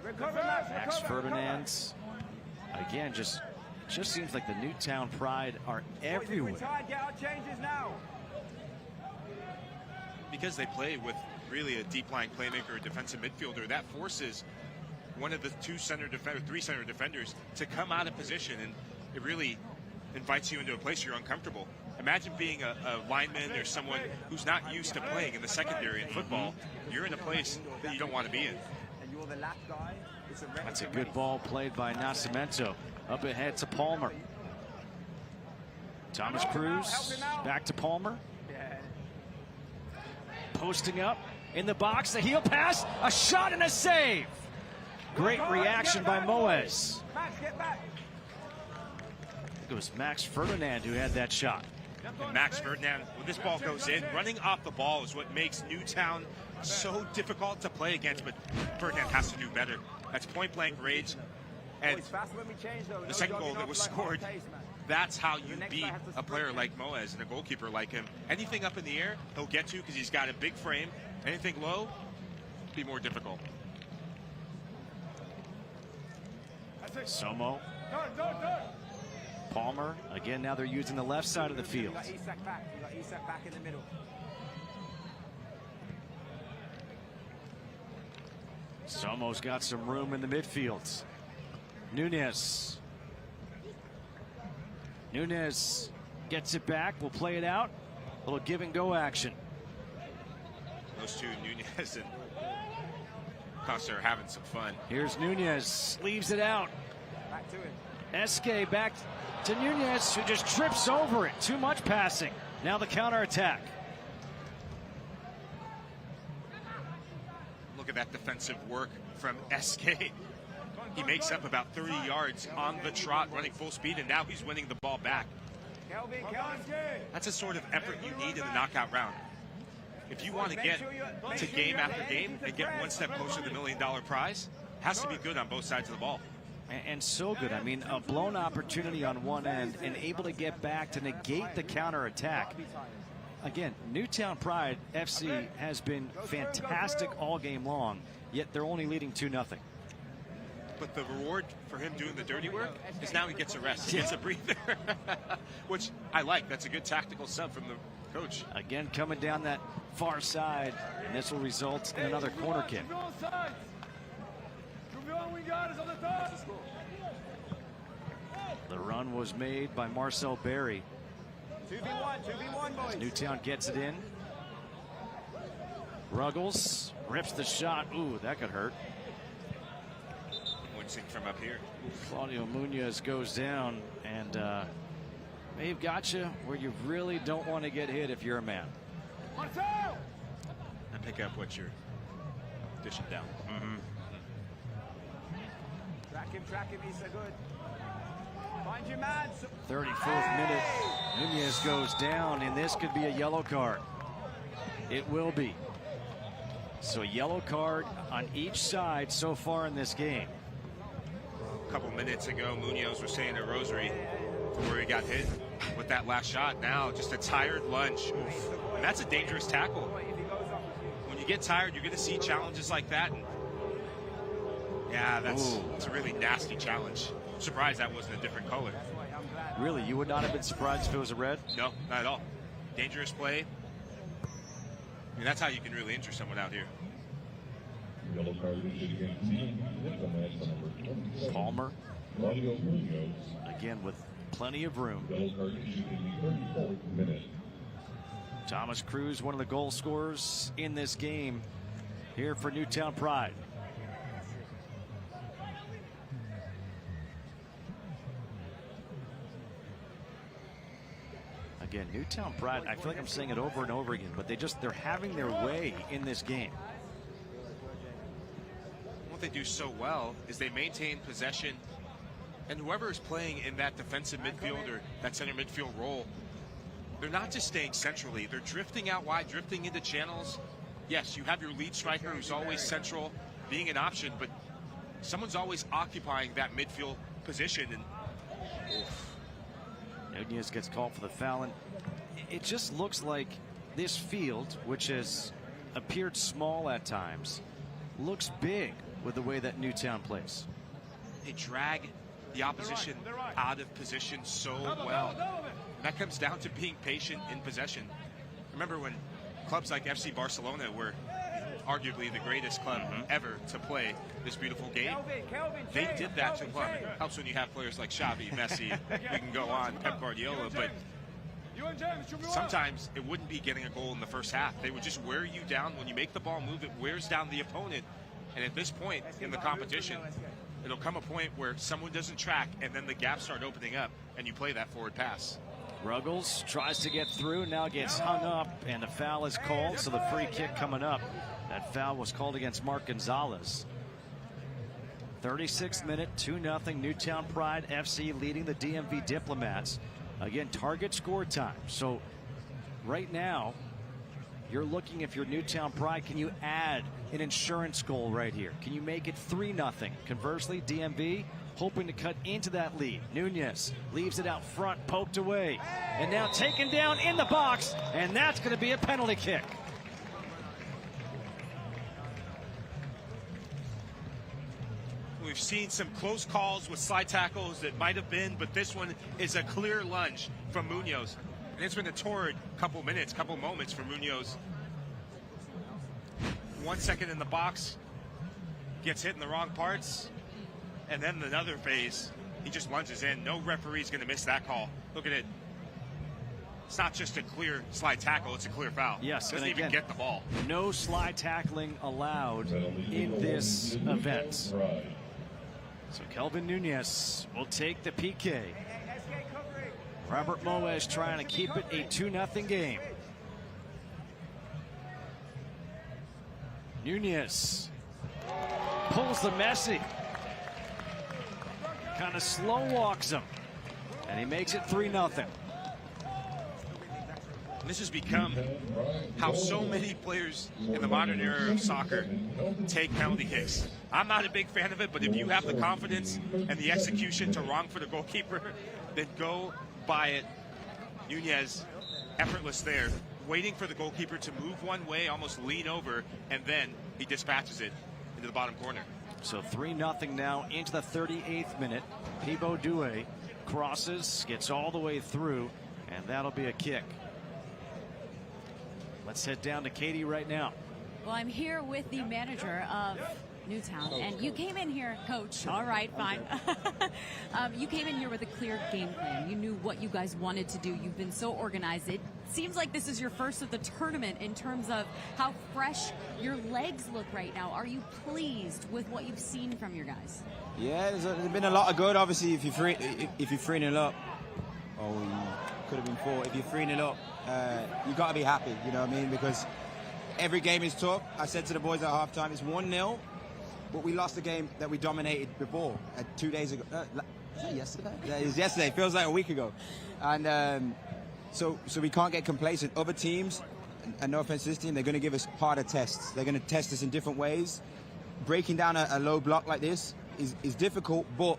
Max Ferdinand, again, just just seems like the Newtown Pride are everywhere. Get our changes now. Because they play with really a deep line playmaker, defensive midfielder, that forces one of the three center defenders to come out of position, and it really invites you into a place you're uncomfortable. Imagine being a lineman or someone who's not used to playing in the secondary in football. You're in a place that you don't want to be in. And you're the last guy. That's a good ball played by Nascimento. Up ahead to Palmer. Thomas Cruz back to Palmer. Posting up in the box, the heel pass, a shot and a save. Great reaction by Moez. Max, get back. I think it was Max Ferdinand who had that shot. And Max Ferdinand, when this ball goes in, running off the ball is what makes Newtown so difficult to play against, but Ferdinand has to do better. That's point-blank range. And the second goal that was scored, that's how you beat a player like Moez and a goalkeeper like him. Anything up in the air, he'll get to because he's got a big frame. Anything low, be more difficult. Somo. Palmer. Again, now they're using the left side of the field. You got Isak back in the middle. Somo's got some room in the midfield. Nunez. Nunez gets it back. We'll play it out. A little give and go action. Those two, Nunez and Costa, are having some fun. Here's Nunez. Leaves it out. Back to it. Esque back to Nunez, who just trips over it. Too much passing. Now the counterattack. Look at that defensive work from SK. He makes up about 30 yards on the trot, running full speed, and now he's winning the ball back. That's a sort of effort you need in the knockout round. If you want to get to game after game and get one step closer to the $1 million prize, it has to be good on both sides of the ball. And so good. I mean, a blown opportunity on one end and able to get back to negate the counterattack. Again, Newtown Pride FC has been fantastic all game long, yet they're only leading 2-0. But the reward for him doing the dirty work is now he gets a rest. He gets a breather, which I like. That's a good tactical sub from the coach. Again, coming down that far side, and this will result in another corner kick. The run was made by Marcel Berry. 2v1, boys. Newtown gets it in. Ruggles rips the shot. Ooh, that could hurt. Wincing from up here. Claudio Munoz goes down, and they've got you where you really don't want to get hit if you're a man. And pick up what you're dishing down. Track him, he's so good. Find your man. 34th minute. Nunez goes down, and this could be a yellow card. It will be. So a yellow card on each side so far in this game. A couple minutes ago, Munoz was saying a rosary where he got hit with that last shot. Now just a tired lunge. Oof. And that's a dangerous tackle. When you get tired, you're going to see challenges like that. And yeah, it's a really nasty challenge. I'm surprised that wasn't a different color. Really, you would not have been surprised if it was a red? No, not at all. Dangerous play. I mean, that's how you can really injure someone out here. Yellow card issued against team with the match number 27. Palmer. Claudio Munoz. Again, with plenty of room. Yellow card issued in the 34th minute. Thomas Cruz, one of the goal scorers in this game here for Newtown Pride. Again, Newtown Pride, I feel like I'm saying it over and over again, but they're having their way in this game. What they do so well is they maintain possession, and whoever is playing in that defensive midfield or that center midfield role, they're not just staying centrally, they're drifting out wide, drifting into channels. Yes, you have your lead striker who's always central, being an option, but someone's always occupying that midfield position. And Nunez gets called for the foul, and it just looks like this field, which has appeared small at times, looks big with the way that Newtown plays. They drag the opposition out of position so well. That comes down to being patient in possession. Remember when clubs like FC Barcelona were arguably the greatest club ever to play this beautiful game? They did that to club. It helps when you have players like Xavi, Messi, we can go on, Pep Guardiola, but sometimes it wouldn't be getting a goal in the first half. They would just wear you down. When you make the ball move, it wears down the opponent. And at this point in the competition, it'll come a point where someone doesn't track, and then the gaps start opening up, and you play that forward pass. Ruggles tries to get through, now gets hung up, and a foul is called, so the free kick coming up. That foul was called against Mark Gonzalez. 36th minute, 2-0, Newtown Pride FC leading the DMV Diplomats. Again, target score time. So right now, you're looking, if you're Newtown Pride, can you add an insurance goal right here? Can you make it 3-0? Conversely, DMV hoping to cut into that lead. Nunez leaves it out front, poked away, and now taken down in the box, and that's going to be a penalty kick. We've seen some close calls with slide tackles that might have been, but this one is a clear lunge from Munoz. And it's been a torrid couple moments for Munoz. 1 second in the box, gets hit in the wrong parts, and then another phase, he just lunges in. No referee's going to miss that call. Look at it. It's not just a clear slide tackle, it's a clear foul. Yes, doesn't even get the ball. No slide tackling allowed in this event. So Kelvin Nunez will take the PK. Robert Moes trying to keep it a 2-0 game. Nunez pulls the Messi. Kind of slow walks him. And he makes it 3-0. This has become how so many players in the modern era of soccer take penalty kicks. I'm not a big fan of it, but if you have the confidence and the execution to wrong for the goalkeeper, then go by it. Nunez, effortless there, waiting for the goalkeeper to move one way, almost lean over, and then he dispatches it into the bottom corner. So 3-0 now into the 38th minute. Pivo Due crosses, gets all the way through, and that'll be a kick. Let's head down to Katie right now. Well, I'm here with the manager of Newtown, and you came in here, Coach. All right, fine. You came in here with a clear game plan. You knew what you guys wanted to do. You've been so organized. It seems like this is your first of the tournament in terms of how fresh your legs look right now. Are you pleased with what you've seen from your guys? Yeah, there's been a lot of good. Obviously, if you're 3-0 up, or you could have been 4. If you're 3-0 up, you got to be happy. You know what I mean? Because every game is tough. I said to the boys at halftime, it's 1-0. But we lost the game that we dominated before, 2 days ago. Was that yesterday? Yeah, it was yesterday. It feels like a week ago. And so we can't get complacent. Other teams, and no offense to this team, they're going to give us harder tests. They're going to test us in different ways. Breaking down a low block like this is difficult, but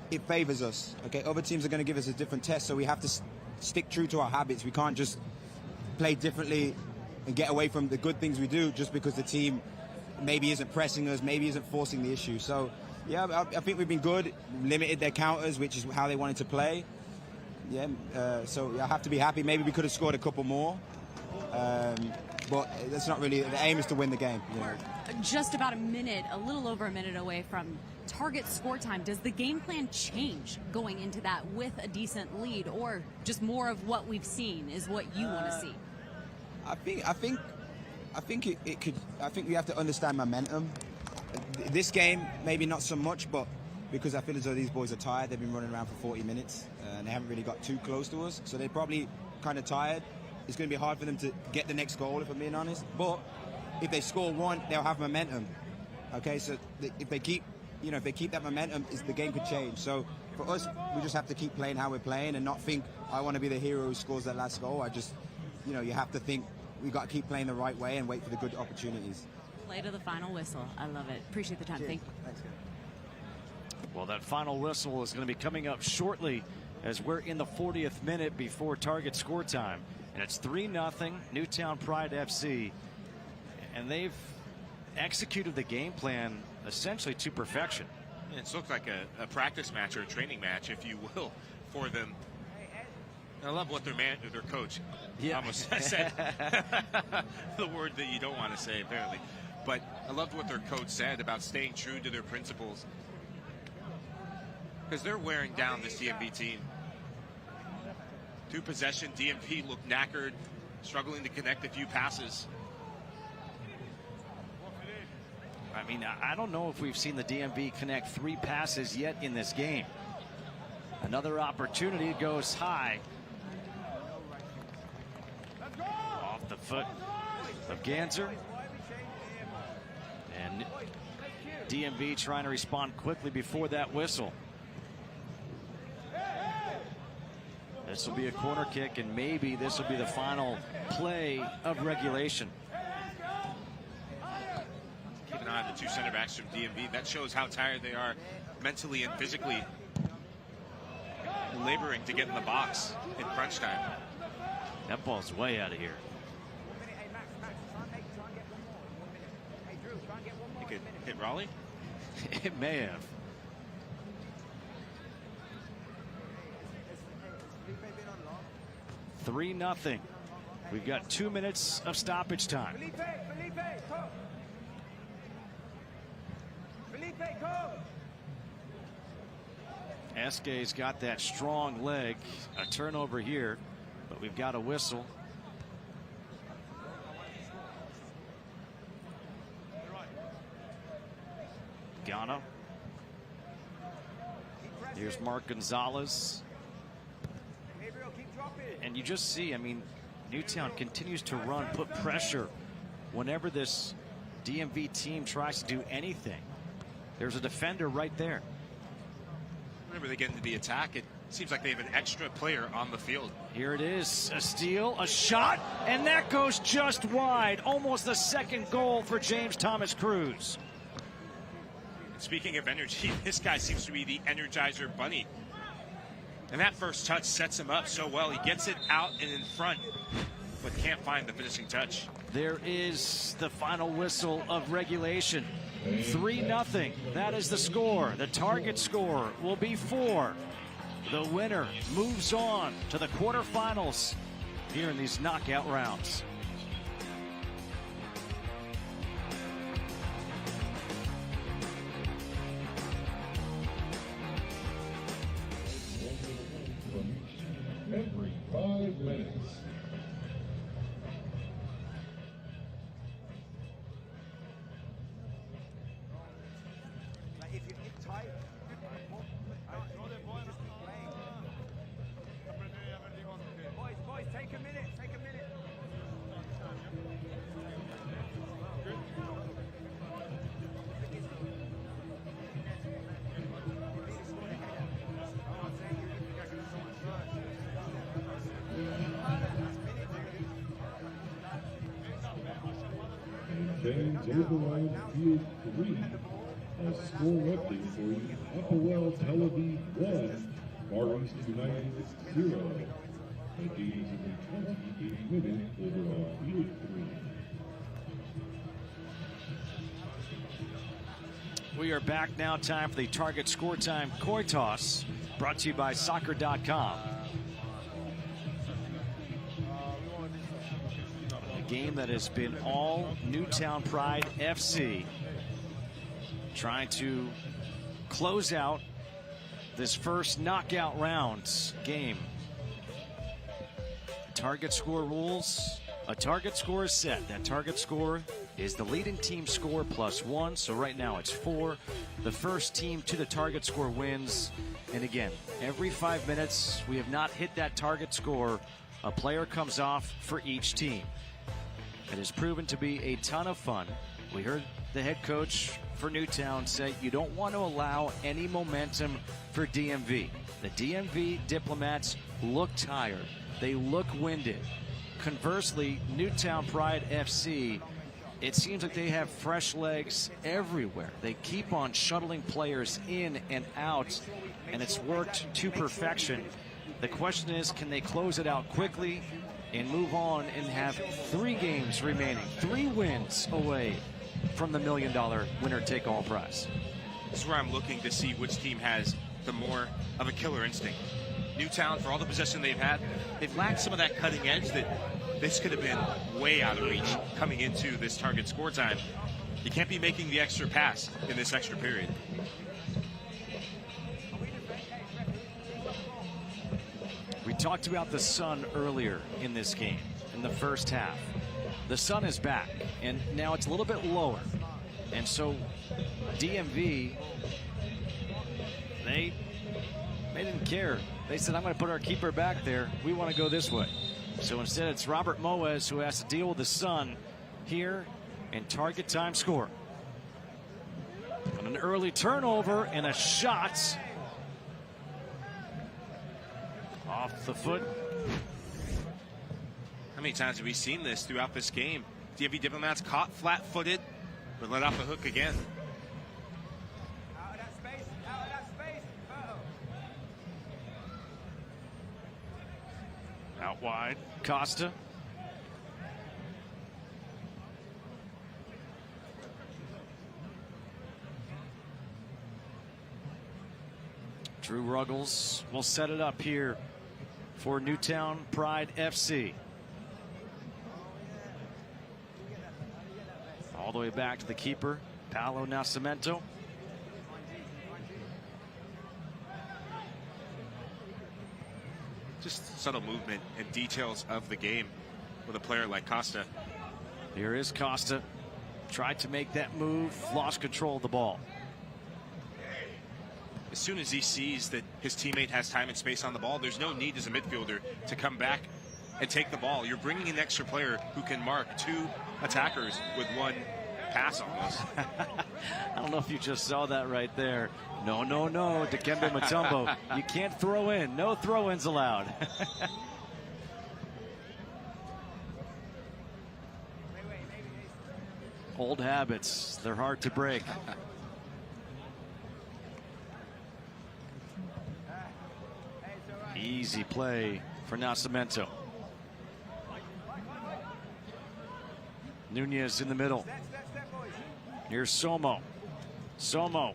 it favors us. Okay, other teams are going to give us a different test, so we have to stick true to our habits. We can't just play differently and get away from the good things we do just because the team maybe isn't pressing us, maybe isn't forcing the issue. So, yeah, I think we've been good, limited their counters, which is how they wanted to play. Yeah, so I have to be happy. Maybe we could have scored a couple more, but that's not really, the aim is to win the game. You know. Just about a little over a minute away from target score time. Does the game plan change going into that with a decent lead, or just more of what we've seen is what you want to see? I think it could. I think we have to understand momentum. This game, maybe not so much, but because I feel as though these boys are tired, they've been running around for 40 minutes and they haven't really got too close to us, so they're probably kind of tired. It's going to be hard for them to get the next goal, if I'm being honest. But if they score one, they'll have momentum. Okay, so if they keep that momentum, the game could change. So for us, we just have to keep playing how we're playing and not think I want to be the hero who scores that last goal. You have to think we got to keep playing the right way and wait for the good opportunities. Play to the final whistle. I love it. Appreciate the time. Cheers. Thank you. Thanks, guys. Well, that final whistle is going to be coming up shortly as we're in the 40th minute before target score time. And it's 3-0 Newtown Pride FC. And they've executed the game plan essentially to perfection. It's looked like a practice match or a training match, if you will, for them. I love what their coach almost said. The word that you don't want to say, apparently. But I loved what their coach said about staying true to their principles. Because they're wearing down this DMV team. 2 possession, DMV looked knackered, struggling to connect a few passes. I mean, I don't know if we've seen the DMV connect 3 passes yet in this game. Another opportunity goes high. Off the foot of Ganser. And DMV trying to respond quickly before that whistle. This will be a corner kick, and maybe this will be the final play of regulation. Keep an eye on the 2 center backs from DMV. That shows how tired they are mentally and physically, laboring to get in the box in crunch time. That ball's way out of here. You could hit Raleigh? It may have. Three 0. We've got 2 minutes of stoppage time. Eske's got that strong leg. A turnover here, but we've got a whistle. Ghana. Here's Mark Gonzalez. And you just see, I mean, Newtown continues to run, put pressure whenever this DMV team tries to do anything. There's a defender right there. Whenever they get into the attack, it seems like they have an extra player on the field. Here it is, a steal, a shot, and that goes just wide. Almost the second goal for James Thomas Cruz. Speaking of energy, this guy seems to be the Energizer Bunny. And that first touch sets him up so well. He gets it out and in front, but can't find the finishing touch. There is the final whistle of regulation. 3-0. That is the score. The target score will be 4. The winner moves on to the quarterfinals here in these knockout rounds. Every 5 minutes. Boys, take a minute, take a minute. James override field 3. A score update for you. Upperwell Tel Aviv 1, Far East United 0. The games in the 28-minute overall field 3. We are back now. Time for the target score time coin toss, brought to you by soccer.com. A game that has been all Newtown Pride FC, trying to close out this first knockout rounds game. Target score rules. A target score is set. That target score is the leading team score +1. So right now it's 4. The first team to the target score wins. And again, every 5 minutes, we have not hit that target score. A player comes off for each team. It has proven to be a ton of fun. We heard the head coach for Newtown say you don't want to allow any momentum for DMV. The DMV Diplomats look tired. They look winded. Conversely, Newtown Pride FC, it seems like they have fresh legs everywhere. They keep on shuttling players in and out, and it's worked to perfection. The question is, can they close it out quickly and move on and have 3 games remaining, 3 wins away from the $1 million winner-take-all prize? This is where I'm looking to see which team has the more of a killer instinct. Newtown, for all the possession they've had, they've lacked some of that cutting edge that this could have been way out of reach coming into this target score time. You can't be making the extra pass in this extra period. We talked about the sun earlier in this game, in the first half. The sun is back, and now it's a little bit lower. And so DMV, they didn't care. They said, I'm going to put our keeper back there. We want to go this way. So instead, it's Robert Moes who has to deal with the sun here in target time score. And an early turnover and a shot off the foot. How many times have we seen this throughout this game? DMV Diplomats caught flat-footed, but let off the hook again. Out wide, Costa. Drew Ruggles will set it up here for Newtown Pride FC. All the way back to the keeper, Paolo Nascimento. Just subtle movement and details of the game with a player like Costa. Here is Costa. Tried to make that move, lost control of the ball. As soon as he sees that his teammate has time and space on the ball, there's no need as a midfielder to come back and take the ball. You're bringing an extra player who can mark two attackers with one pass almost. I don't know if you just saw that right there. No, no, no, Dikembe Mutombo. You can't throw in. No throw-ins allowed. Old habits. They're hard to break. Easy play for Nascimento. Nunez in the middle. Here's Somo. Somo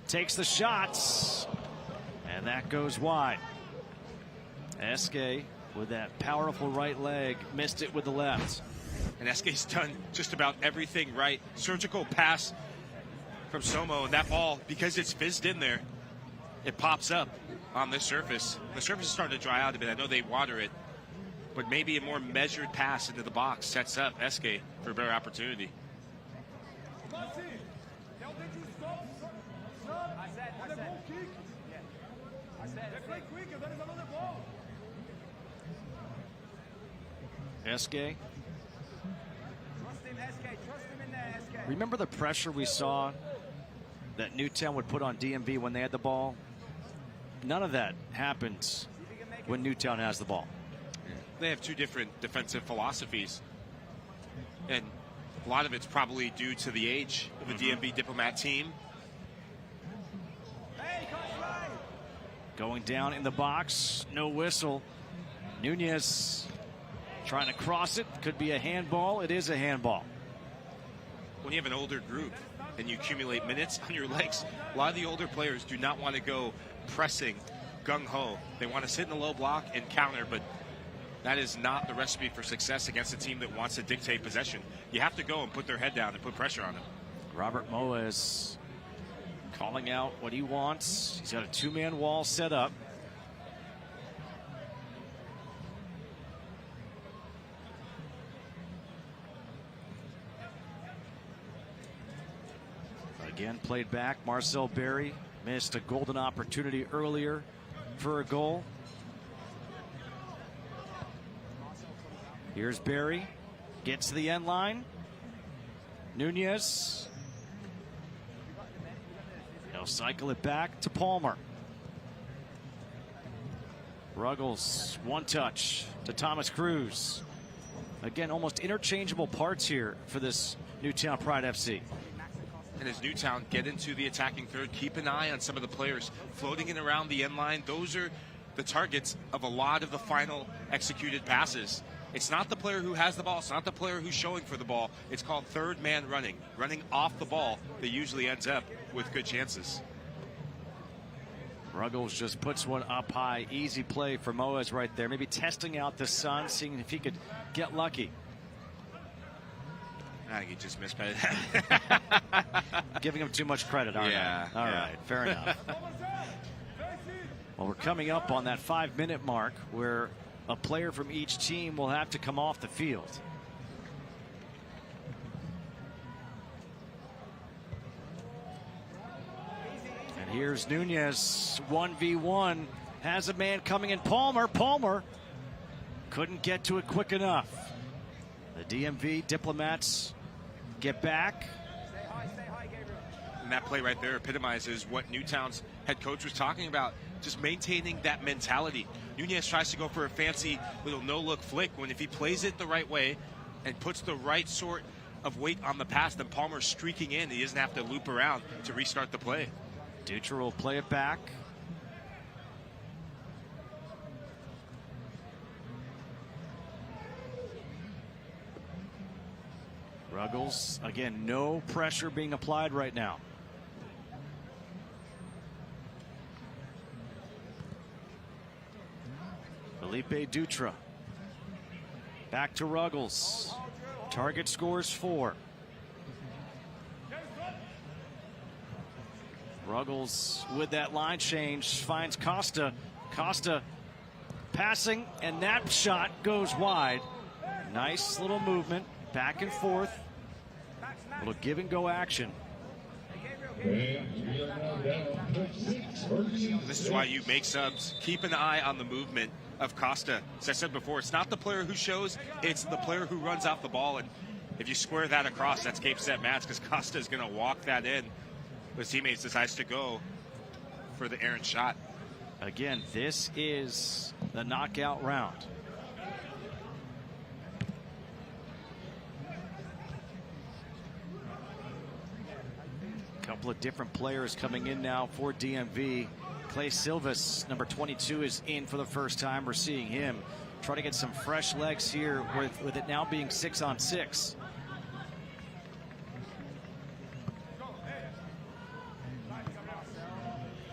takes the shots, and that goes wide. Eske with that powerful right leg, missed it with the left. And Eske's done just about everything right. Surgical pass from Somo, and that ball, because it's fizzed in there, it pops up on this surface. The surface is starting to dry out a bit. I know they water it, but maybe a more measured pass into the box sets up Eske for a better opportunity. Eske. Remember the pressure we saw that Newtown would put on DMV when they had the ball? None of that happens when Newtown has the ball. They have two different defensive philosophies, and a lot of it's probably due to the age of the DMV Diplomat team. Going down in the box, no whistle. Nunez trying to cross it, could be a handball. It is a handball. When you have an older group and you accumulate minutes on your legs, a lot of the older players do not want to go pressing gung-ho. They want to sit in the low block and counter, but that is not the recipe for success against a team that wants to dictate possession. You have to go and put their head down and put pressure on them. Robert Moes calling out what he wants. He's got a two-man wall set up. Again, played back. Marcel Berry missed a golden opportunity earlier for a goal. Here's Berry. Gets to the end line. Nunez. He'll cycle it back to Palmer. Ruggles, one touch to Thomas Cruz. Again, almost interchangeable parts here for this Newtown Pride FC. And as Newtown get into the attacking third, keep an eye on some of the players floating in around the end line. Those are the targets of a lot of the final executed passes. It's not the player who has the ball. It's not the player who's showing for the ball. It's called third man running. Running off the ball that usually ends up with good chances. Ruggles just puts one up high. Easy play for Moaz right there. Maybe testing out the sun, seeing if he could get lucky. I think he just missed by Giving him too much credit, aren't I? All right, fair enough. Well, we're coming up on that 5-minute mark where a player from each team will have to come off the field. And here's Nunez, 1v1, has a man coming in. Palmer couldn't get to it quick enough. The DMV Diplomats get back. And that play right there epitomizes what Newtown's head coach was talking about, just maintaining that mentality. Nunez tries to go for a fancy little no-look flick, when if he plays it the right way and puts the right sort of weight on the pass, then Palmer's streaking in. He doesn't have to loop around to restart the play. Dutra will play it back. Ruggles, again, no pressure being applied right now. Felipe Dutra. Back to Ruggles. Target scores 4. Ruggles with that line change finds Costa. Costa passing, and that shot goes wide. Nice little movement, back and forth. A little give and go action. This is why you make subs. Keep an eye on the movement of Costa. As I said before, it's not the player who shows, it's the player who runs out the ball. And if you square that across, that's game, set, match, because Costa is going to walk that in. His teammates decides to go for the errant shot. Again, this is the knockout round. Couple of different players coming in now for DMV. Clay Silvas, number 22, is in for the first time. We're seeing him try to get some fresh legs here with it now being 6-on-6.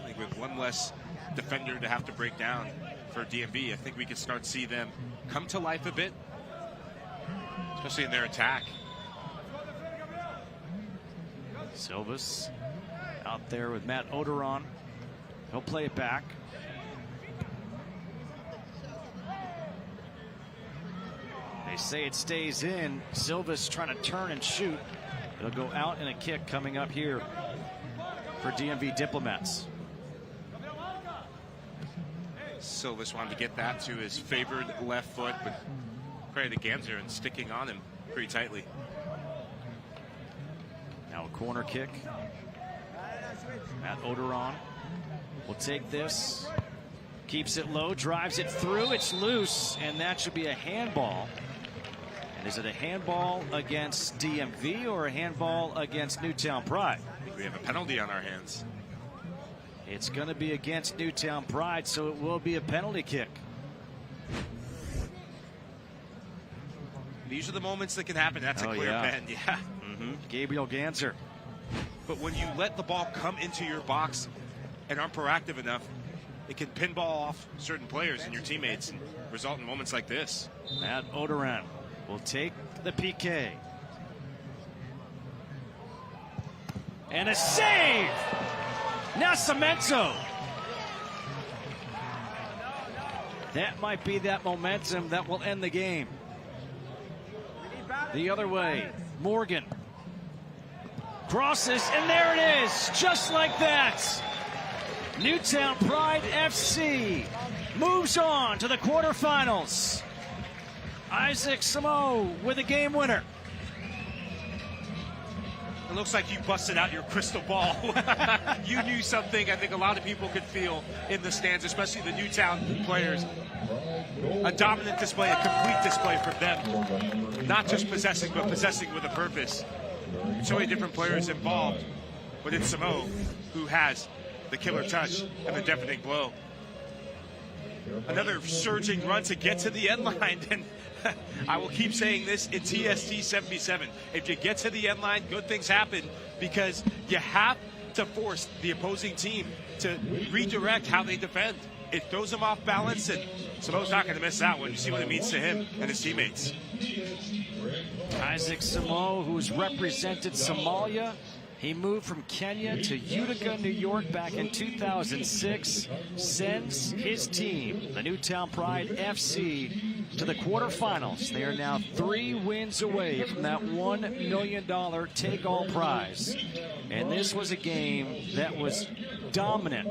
I think with one less defender to have to break down for DMV, I think we can start to see them come to life a bit, especially in their attack. Silvas out there with Matt Odoron. He'll play it back. They say it stays in. Silvas trying to turn and shoot. It'll go out and a kick coming up here for DMV Diplomats. Silvas wanted to get that to his favored left foot, but credit to Ganser and sticking on him pretty tightly. Now a corner kick. Matt Odoron will take this. Keeps it low, drives it through. It's loose, and that should be a handball. And is it a handball against DMV or a handball against Newtown Pride? I think we have a penalty on our hands. It's going to be against Newtown Pride, so it will be a penalty kick. These are the moments that can happen. That's a clear pen. Yeah. Gabriel Ganser. But when you let the ball come into your box and aren't proactive enough, it can pinball off certain players and your teammates and result in moments like this. Matt Odoran will take the PK. And a save! Nascimento. That might be that momentum that will end the game. The other way, Morgan crosses, and there it is, just like that. Newtown Pride FC moves on to the quarterfinals. Isaac Samo with a game winner. It looks like you busted out your crystal ball. You knew something I think a lot of people could feel in the stands, especially the Newtown players. A dominant display, a complete display for them. Not just possessing, but possessing with a purpose. So many different players involved, but it's Samo who has the killer touch and the deafening blow. another surging run to get to the end line. And I will keep saying this in TST 77. If you get to the end line, good things happen, because you have to force the opposing team to redirect how they defend. It throws them off balance, and Samoa's not going to miss that one. You see what it means to him and his teammates. Isaac Samoa, who's represented Somalia. He moved from Kenya to Utica, New York back in 2006, sends his team, the Newtown Pride FC, to the quarterfinals. They are now 3 wins away from that $1 million take-all prize. And this was a game that was dominant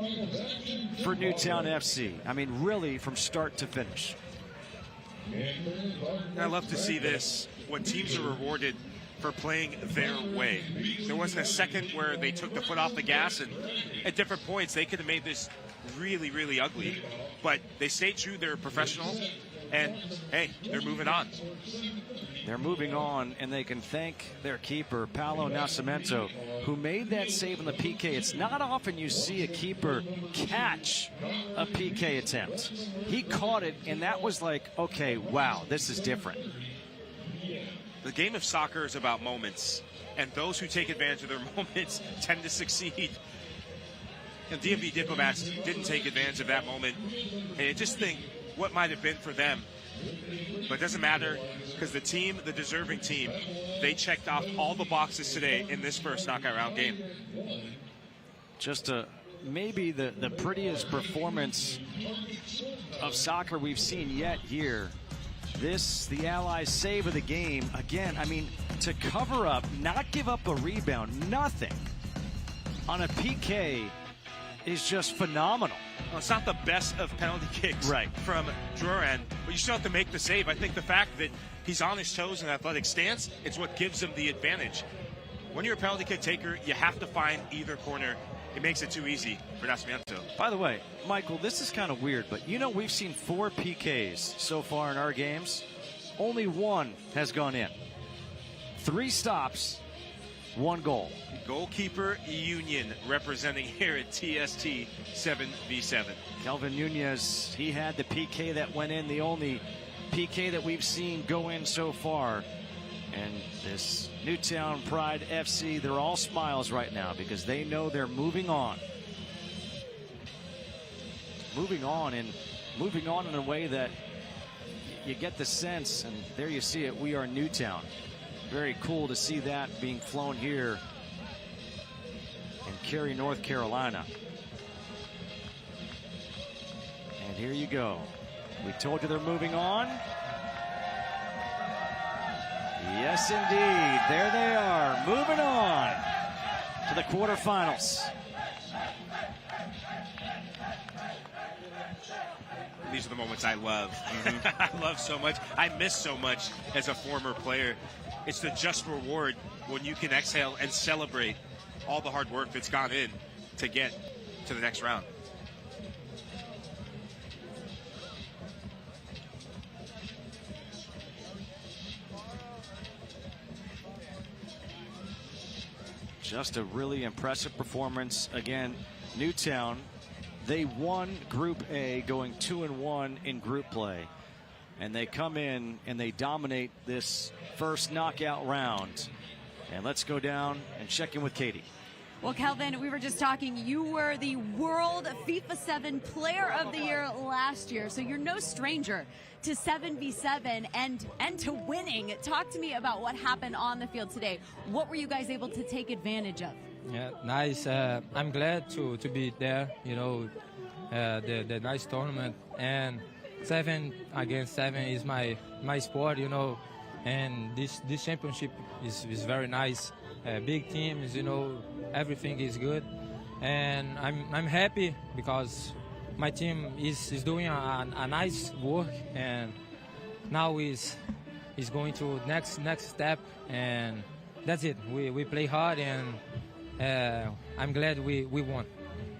for Newtown FC. I mean, really from start to finish. And I love to see this, when teams are rewarded for playing their way. There wasn't a second where they took the foot off the gas, and at different points they could have made this really, really ugly. But they stayed true, they're professional, and hey, they're moving on. They're moving on, and they can thank their keeper, Paolo Nascimento, who made that save on the PK. It's not often you see a keeper catch a PK attempt. He caught it, and that was like, okay, wow, this is different. The game of soccer is about moments, and those who take advantage of their moments tend to succeed. And DMV Diplomats didn't take advantage of that moment. And I just think what might have been for them. But it doesn't matter, because the team, the deserving team, they checked off all the boxes today in this first knockout round game. Just maybe the prettiest performance of soccer we've seen yet here. This, the Allies' save of the game. Again, I mean, to cover up, not give up a rebound, nothing on a PK is just phenomenal. Well, it's not the best of penalty kicks from Duran, but you still have to make the save. I think the fact that he's on his toes in an athletic stance, it's what gives him the advantage. When you're a penalty kick taker, you have to find either corner. It makes it too easy for Nascimento. By the way, Michael, this is kind of weird, but you know we've seen 4 PKs so far in our games. Only 1 has gone in. 3 stops, 1 goal. Goalkeeper union representing here at TST 7v7. Kelvin Nunez, he had the PK that went in, the only PK that we've seen go in so far. And this Newtown Pride FC, they're all smiles right now because they know they're moving on. Moving on in a way that you get the sense, and there you see it, we are Newtown. Very cool to see that being flown here in Cary, North Carolina. And here you go. We told you they're moving on. Yes, indeed. There they are, moving on to the quarterfinals. These are the moments I love. I love so much. I miss so much as a former player. It's the just reward when you can exhale and celebrate all the hard work that's gone in to get to the next round. Just a really impressive performance. Again, Newtown, they won Group A, going 2-1 in group play. And they come in and they dominate this first knockout round. And let's go down and check in with Katie. Well, Kelvin, we were just talking. You were the World FIFA 7 Player of the Year last year, so you're no stranger to 7v7 and to winning. Talk to me about what happened on the field today. What were you guys able to take advantage of? Yeah, nice. I'm glad to be there. You know, the nice tournament, and 7 against 7 is my sport. You know, and this championship is very nice. Big teams, you know, everything is good, and I'm happy because my team is doing a nice work, and now is going to next step, and that's it. We play hard, and I'm glad we won.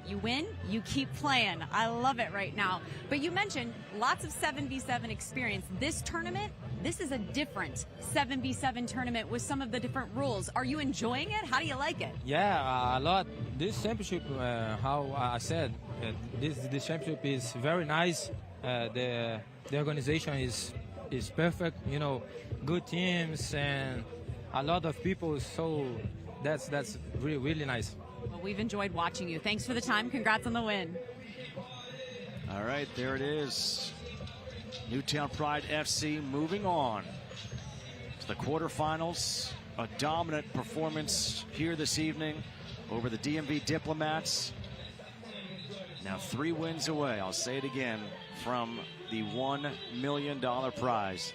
You win, you keep playing. I love it right now. But you mentioned lots of 7v7 experience. This tournament, this is a different 7v7 tournament with some of the different rules. Are you enjoying it? How do you like it? Yeah, a lot. This championship, how I said, this championship is very nice. the organization is perfect. You know, good teams and a lot of people. So that's really nice. Well, we've enjoyed watching you. Thanks for the time. Congrats on the win. All right, there it is. Newtown Pride FC moving on to the quarterfinals. A dominant performance here this evening over the DMV Diplomats. Now 3 wins away, I'll say it again, from the $1 million prize.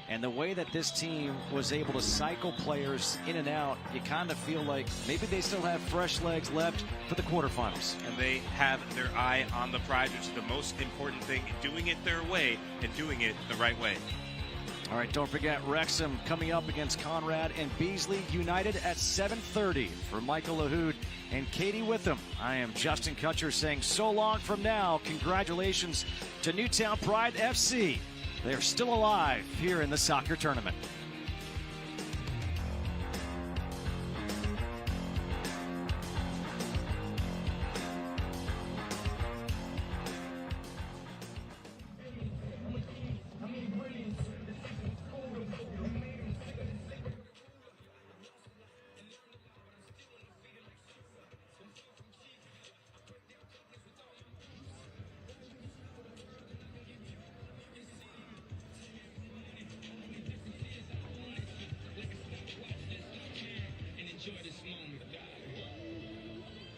And the way that this team was able to cycle players in and out, you kind of feel like maybe they still have fresh legs left for the quarterfinals. And they have their eye on the prize, which is the most important thing, doing it their way and doing it the right way. All right, don't forget Wrexham coming up against Conrad and Beasley United at 7:30. For Michael Lahoud and Katie Witham, I am Justin Kutcher saying so long from now. Congratulations to Newtown Pride FC. They are still alive here in the soccer tournament.